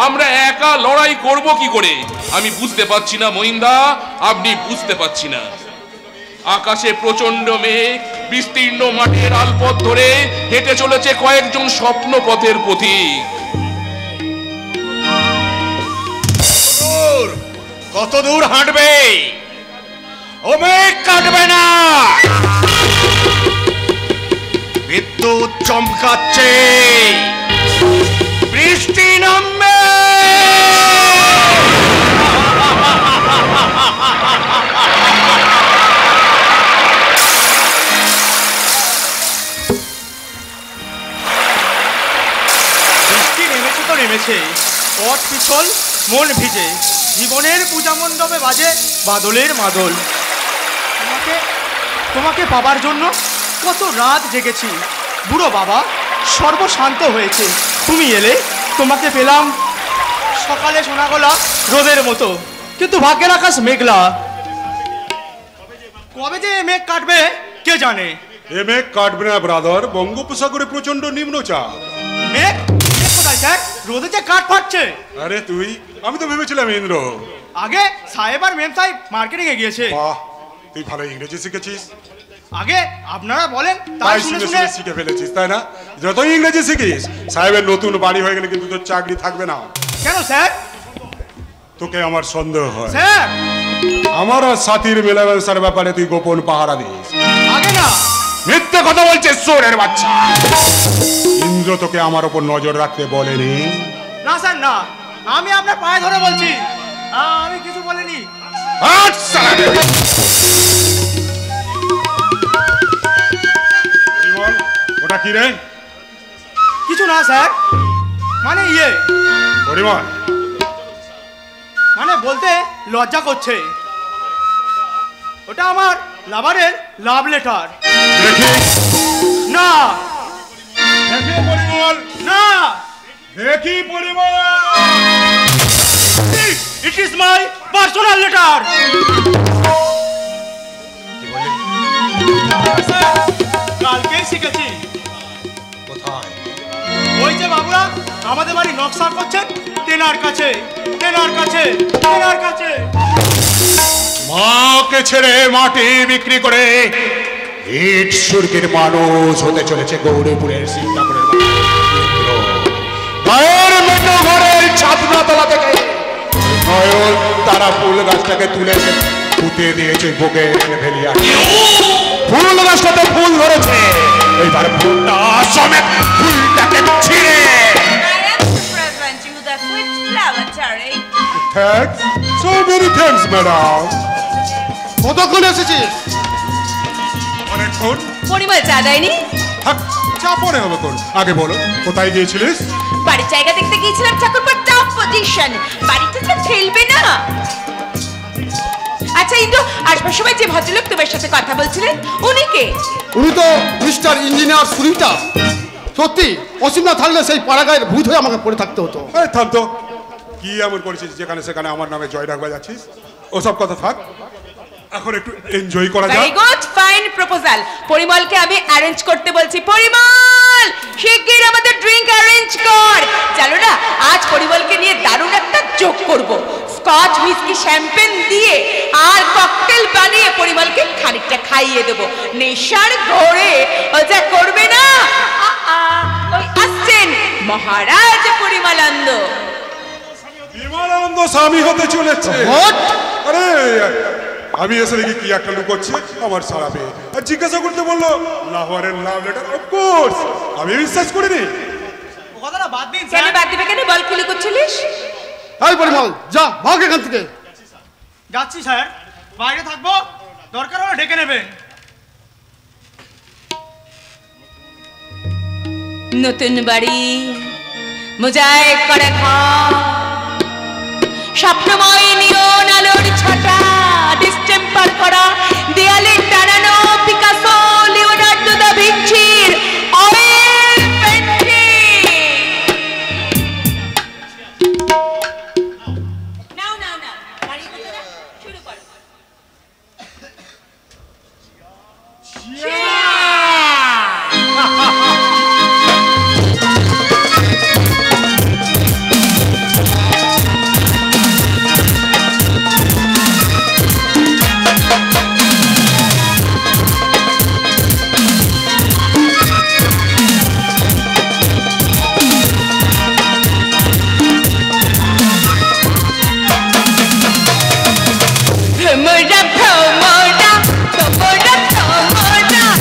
আমরা একা লড়াই করব কি করে। আমি বুঝতে পারছি না মহিমদা, আপনি বুঝতে পারছি না। আকাশে প্রচন্ড মেঘ, বিস্তীর্ণ মাঠের আলপথ ধরে হেঁটে চলেছে কয়েকজন স্বপ্ন পথের পথিক। কত দূর হাঁটবে? ও মেঘ কাটবে না, বিদ্যুৎ চমকাচ্ছে, বৃষ্টি নামবে। বৃষ্টি নেমেছে তো নেমেছে, পথ পিছল, মন ভিজে, জীবনের পূজা মণ্ডপে বাজে বাদলের মাদল। তোমাকে পাবার জন্য কত রাত জেগেছি। বুড়ো বাবা সর্বশান্ত হয়েছে, তুমি এলে, তোমাকে পেলাম সকালে সোনা গলা রোদের মতো, কিন্তু ভাগ্যের আকাশ মেঘলা। কবে যে মেঘ কাটবে কে জানে। এ মেঘ কাটবে না ব্রাদার, বঙ্গোপসাগরে প্রচন্ড নিম্নচাপ। মেঘ কোথায় স্যার? রোদে যে কাঠ ফাটছে। আরে তুই, আমি তো ভেবেছিলাম ইন্দ্র। আগে সাহেব আর মেম সাহেব মার্কেটিং এ গিয়েছে। বাহ, তুই ভালো ইংরেজি শিখেছিস। আগে আপনারা বলেন তাই শুনে শুনে শিখে ফেলেছিস, তাই না? যত ইংরেজি শিখিস, সাহেবের নতুন বাড়ি হয়ে গেলে কিন্তু তোর চাকরি থাকবে না। কেন স্যার? তোকে আমার সন্দেহ হয় স্যার। আমার আর সাথীর মেলামেশার ব্যাপারে তুই গোপন পাহারা দিস। আগে না, মিথ্যে কথা বলছিস চোরের বাচ্চা। ইন্দ্র তোকে আমার উপর নজর রাখতে বলেনি? না স্যার না, আমি আপনার পায়ে ধরে বলছি আমি কিছু বলিনি। ওটা কি রে? কিছু না স্যার, মানে পরিমল, মানে বলতে লজ্জা করছে। ওটা আমার লাভারের লাভ লেটার। দেখি না। দেখি পরিমল। না। দেখি Parimal. It is my personal letter. কালকেই শিখেছি। কোথায়? ওই যে বাবুরা আমাদের বাড়ি নকশা করছেন, তেনার কাছে, তেনার কাছে, তেনার কাছে। মাকে ছেড়ে মাটি বিক্রি করে ইট সুরকির মানুষ হতে চলেছে গৌরীপুরের সিংহাপুরের গায়ের মেটো ঘরের ছাদনা তলা থেকে নয়ন তারা ফুল গাছটাকে তুলে পুঁতে দিয়েছে বুকে ফেলিয়া। ফুল গাছটাতে ফুল ধরেছে, এইবার ফুলটা সমেত ফুলটাকে ছিঁড়ে। Thanks, so many thanks, madam. কতক্ষণ এসেছিস? অনেকক্ষণ। পরিমল চা দেয়নি? চা পরে হবে কোন? আগে বলো কোথায় গিয়েছিলিস? বাড়ির জায়গা দেখতে গিয়েছিলাম, চাকরপাট টপ পজিশন। বাড়িটা তো ঠেলবে না। আচ্ছা ইন্দ্র, আসবার সময় যে ভদ্রলোক তোমার সাথে কথা বলছিলেন উনি কে? উনি তো মিস্টার ইঞ্জিনিয়ার সুরিতা। সত্যি অসীম না থাকলে সেই পাড়াগায়ের ভূত হয়ে আমাকে পড়ে থাকতে হতো। থাম তো, কি এমন করেছিস যেখানে সেখানে আমার নামে জয় ডাকবা যাচ্ছিস? ওসব কথা থাক, এখন একটু এনজয় করা যাক। Very good, fine proposal. পরিমলকে আমি অ্যারেঞ্জ করতে বলছি। পরিমল, শিগগির আমাদের ড্রিঙ্ক অ্যারেঞ্জ কর। চলো না, আজ পরিমলকে নিয়ে দারুণ একটা জোক করব। স্কচ হুইস্কি শ্যাম্পেন দিয়ে আর ককটেল বানিয়ে পরিমলকে খানিকটা খাইয়ে দেব। নেশার ঘোরে ও যা করবে না। ওই আসছেন মহারাজ পরিমলানন্দ। বিমলানন্দ স্বামী হতে চলেছে। আরে আমি এসে দেখি কি একটা লুক করছে আমার সারা পেয়ে, আর জিজ্ঞাসা করতে বললো লাহোরের লাভ লেটার। অফকোর্স আমি বিশ্বাস করিনি। কথাটা বাদ দিন। কেন বাদ দিবে? কেন বল, কি লুকোচ্ছিলিস? এই পরিমল, যা ভাগ এখান থেকে। যাচ্ছি স্যার, বাইরে থাকবো, দরকার হলে ডেকে নেবেন। নতুন বাড়ি, মোজাইক করে ঘর, স্বপ্নময় নিয়ন আলোর ছটা, ডিস্টেম্পার করা দেয়ালে টানানো পিকাসো, লিওনার্দো দা ভিঞ্চির অয়েল পেইন্টিং। নাও নাও নাও, গাড়ি করতে না, শুরু করো। ভ্রমরা ভ্রমরা ভ্রমরা ভ্রমরা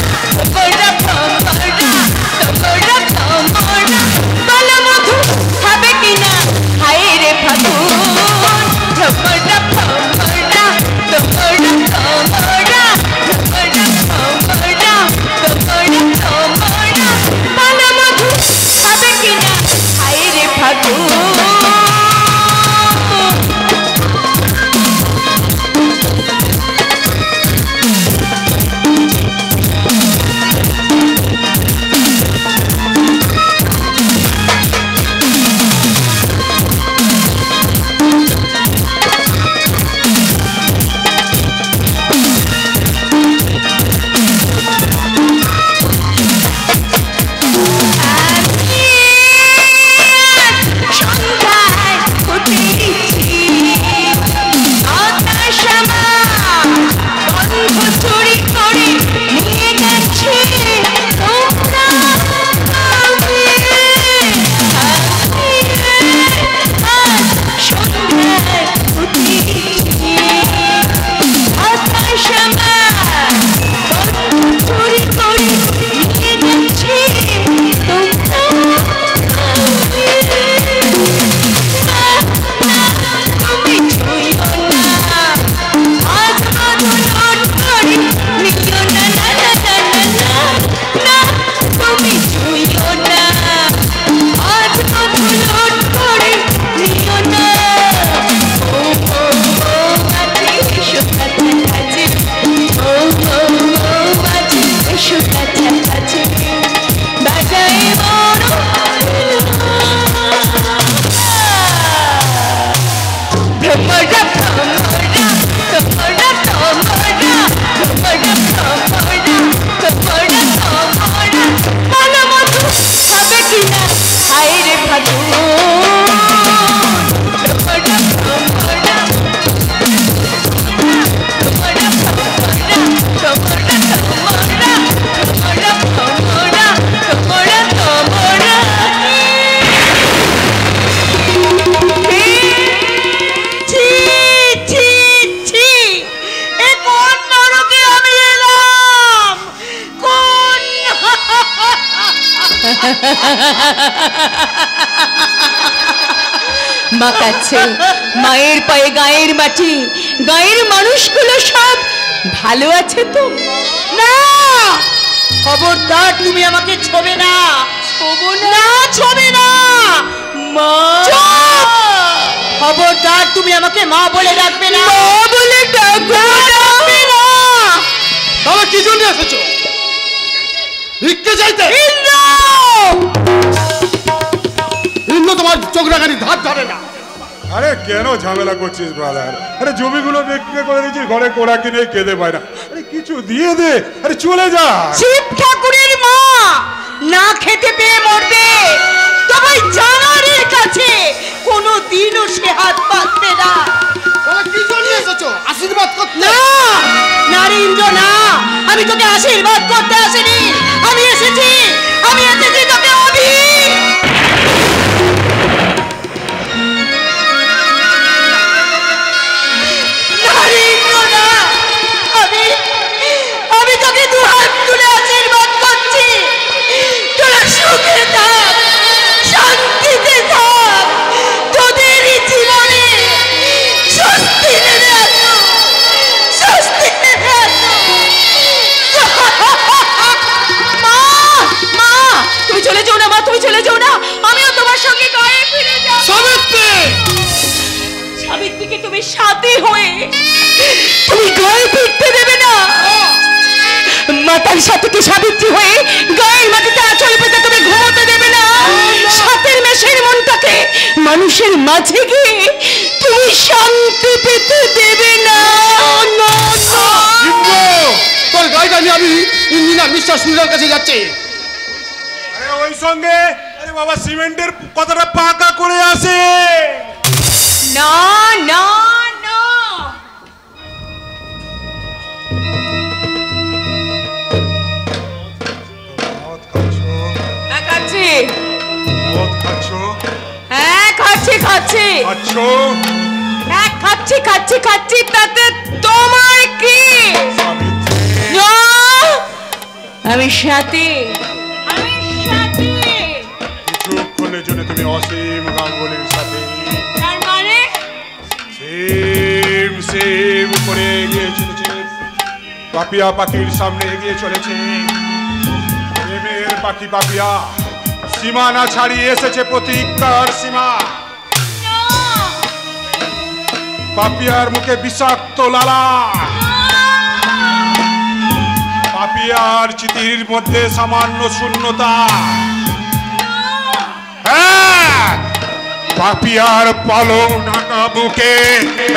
মা কাছে, মায়ের পায়ে গায়ের মাটি, গায়ের মানুষগুলো সব ভালো আছে তো? না, খবরদার তুমি আমাকে ছোবে না। ছোবো না, ছোবে না মা। খবরদার তুমি আমাকে মা বলে ডাকবে না। মা বলে ডাকবে না। তাহলে কি জন্য এসেছো? ভিক্ষে চাইতে? ইন্দ্র তোমার চোখ রাখানি ধার ধরে না। আরে কেন ঝামেলা করছিস ব্রাদার? আরে জমিগুলো বিক্রি করে দিচ্ছিস, ঘরে কোড়া কিনে খেতে পায় না। আরে কিছু দিয়ে দে, আরে চলে যা। শিব ঠাকুরের মা না খেতে পেয়ে মরবে, তবে জানারের কাছে কোনোদিনও সে হাত পাতবে না। তাহলে কি জন্য এসেছো? আশীর্বাদ করতে? না নারীন্দ্র, না, আমি তোকে আশীর্বাদ করতে আসিনি। আমি এসেছি তোকে অভি। নারীন্দ্র না, আমি তোকে দু হাত তুলে আশীর্বাদ করছি। তোরা সুখে থাক, শান্তিতে থাক, তোদের জীবনে স্বস্তি নেমে আসো, স্বস্তি নেমে আসো। মা, মা, তুমি চলে যাও না, মা, তুমি চলে যাও না। আমিও তোমার সঙ্গে গায়ে ফিরে যাব। সাবিত্রী, সাবিত্রীকে তুমি সাথী হয়ে তুমি গায়ে ফিরতে দেবে না। মাতার সাথীকে সাবিত্রী হয়ে গায়ের মাটিতে আঁচল পেতে তুমি ঘুমোতে দেবে না। সাথের মেশের মনটাকে মানুষের মাঝে গিয়ে তুমি শান্তি পেতে দেবে না। তোর গাড়িটা নিয়ে আমি ইঞ্জিনিয়ার মিস্টার সুনীলের কাছে যাচ্ছি। আরে ওই সঙ্গে আরে বাবা সিমেন্টের কথাটা পাকা করে আসে। না না না, খাচ্ছি। হ্যাঁ খাচ্ছি খাচ্ছি। হ্যাঁ খাচ্ছি খাচ্ছি খাচ্ছি, তাতে তোমার কি? আমি সাথী, আমি সাথী। কিছুক্ষণের জন্য তুমি অসীম গাঙ্গুলির সাথে তার মানে সেম সেম করে এগিয়ে চলেছে। পাপিয়া পাখির সামনে এগিয়ে চলেছে। প্রেমের পাখি পাপিয়া সীমানা ছাড়িয়ে এসেছে প্রতিজ্ঞার সীমা। পাপিয়ার মুখে বিষাক্ত লালা, পাপিয়ার চিতির মধ্যে সামান্য শূন্যতা। হ্যাঁ, পাপিয়ার পালং ঢাকা বুকে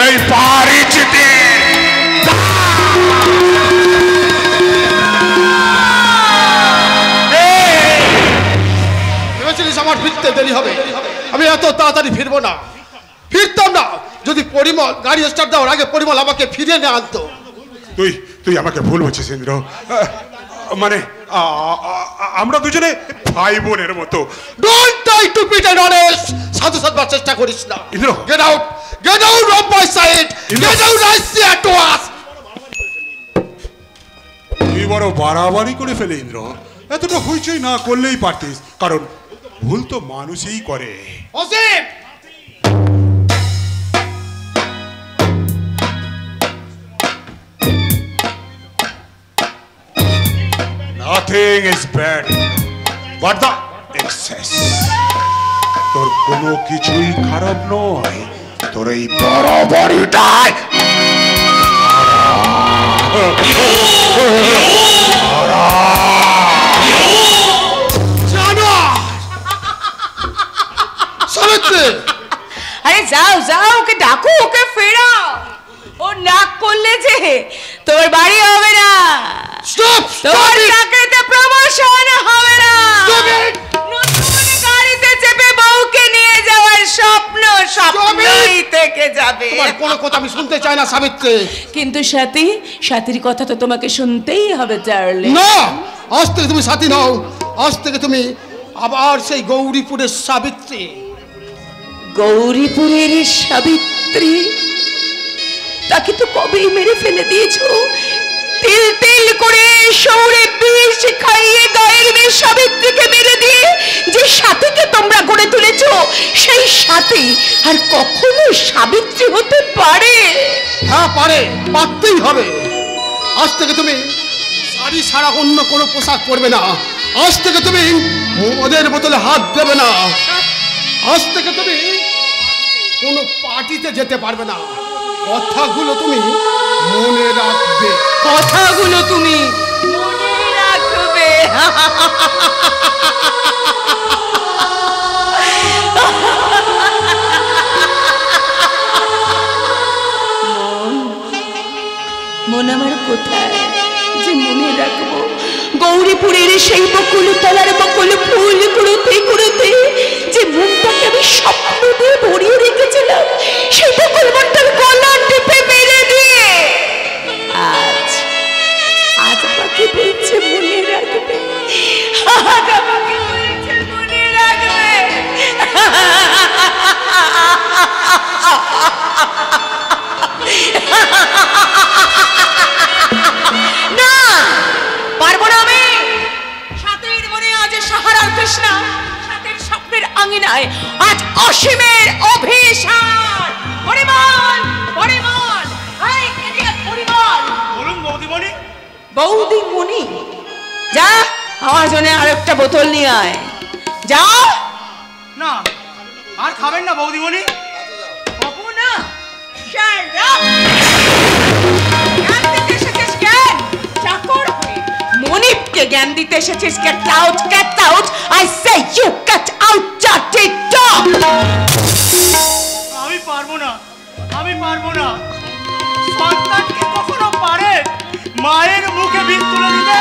এই পাহাড়ি চিতি। ভেবেছিলিস আমার ফিরতে দেরি হবে? আমি এত তাড়াতাড়ি ফিরবো না, ফিরতাম না যদি পরিমল গাড়ি স্টার্ট দেওয়ার আগে পরিমল আমাকে ফিরিয়ে নিয়ে আনতো। তুই তুই আমাকে ভুল বলছিস ইন্দ্র। মানে আমরা দুজনে ভাই বোনের মতো। Don't try to beat an honest. সাধু সাধবার চেষ্টা করিস না। Indra, get out of my sight, get out, I say at once. তুই বড় বাড়াবাড়ি করে ফেলে ইন্দ্র। এতটা হইচই না করলেই পারতিস, কারণ ভুল তো মানুষই করে। অসীম, Nothing is bad but the excess. তোর কোনো কিছুই খারাপ নয়, তোর এই বাড়াবাড়িটাই আরে যাও যাও, ওকে ডাকো, ওকে ফেরাও। ও নাক করলে যে তোর বাড়ি হবে না, তোর চাকরিতে প্রমোশন হবে না, নতুন গাড়িতে চেপে বউকে নিয়ে যাওয়ার স্বপ্ন স্বপ্নই থেকে যাবে। তোমার কোনো কথা আমি শুনতে চাই না সাবিত্রী। কিন্তু সাথী, সাথীর কথা তো তোমাকে শুনতেই হবে ডার্লিং। না, আজ থেকে তুমি সাথী নও, আজ থেকে তুমি আবার সেই গৌরীপুরের সাবিত্রী। গৌরীপুরের সাবিত্রী? তাকে তো কবেই মেরে ফেলে দিয়েছো। তিল তিল করে শহরে বিষ খাইয়ে গায়ের মেয়ে সাবিত্রীকে মেরে দিয়ে সাথীকে তোমরা গড়ে তুলেছো, সেই সাথী আর কখনো সাবিত্রী হতে পারে? হ্যাঁ পারে, পারতেই হবে। আজ থেকে তুমি শাড়ি ছাড়া অন্য কোনো পোশাক পরবে না। আজ থেকে তুমি মদের বোতলে হাত দেবে না। আজ থেকে তুমি কোনো পার্টিতে যেতে পারবে না। কথাগুলো তুমি মনে রাখবে। কথাগুলো তুমি মনে রাখবে। মন আমার কোথায় যে মনে রাখবো? গৌরীপুরের সেই বকুল তলার বকুল ফুল কুড়োতে কুড়োতে যে মনটাকে আমি স্বপ্ন দিয়ে ভরিয়ে রেখেছিলাম, সেই বকুল মনটার গলা টিপে মেরে দিয়ে আজ আমাকে বলছে মনে রাখবে। আজ আমাকে বলছে মনে রাখবে। না, পারবো না আমি। সাথীর মনে আজ সাহারার তৃষ্ণা, সাথীর স্বপ্নের আঙিনায় আজ অসীমের অভিশাপ। পরিমল, পরিমল, এই ইডিয়েট পরিমল। বলুন বৌদিমণি। বৌদিমণি, যা আমার জন্য আরেকটা বোতল নিয়ে আয়। যা। না, আর খাবেন না বৌদিমণি? বাবু না, shut up! জ্ঞান দিতে এসেছিস কেন? চাকর হয়ে মনিবকে জ্ঞান দিতে এসেছিস? Get out, get out! I say you get out, dirty dog! আমি পারবো না, আমি পারবো না। সন্তানকে কখনো পারে মায়ের মুখে বিষ তুলে দিতে?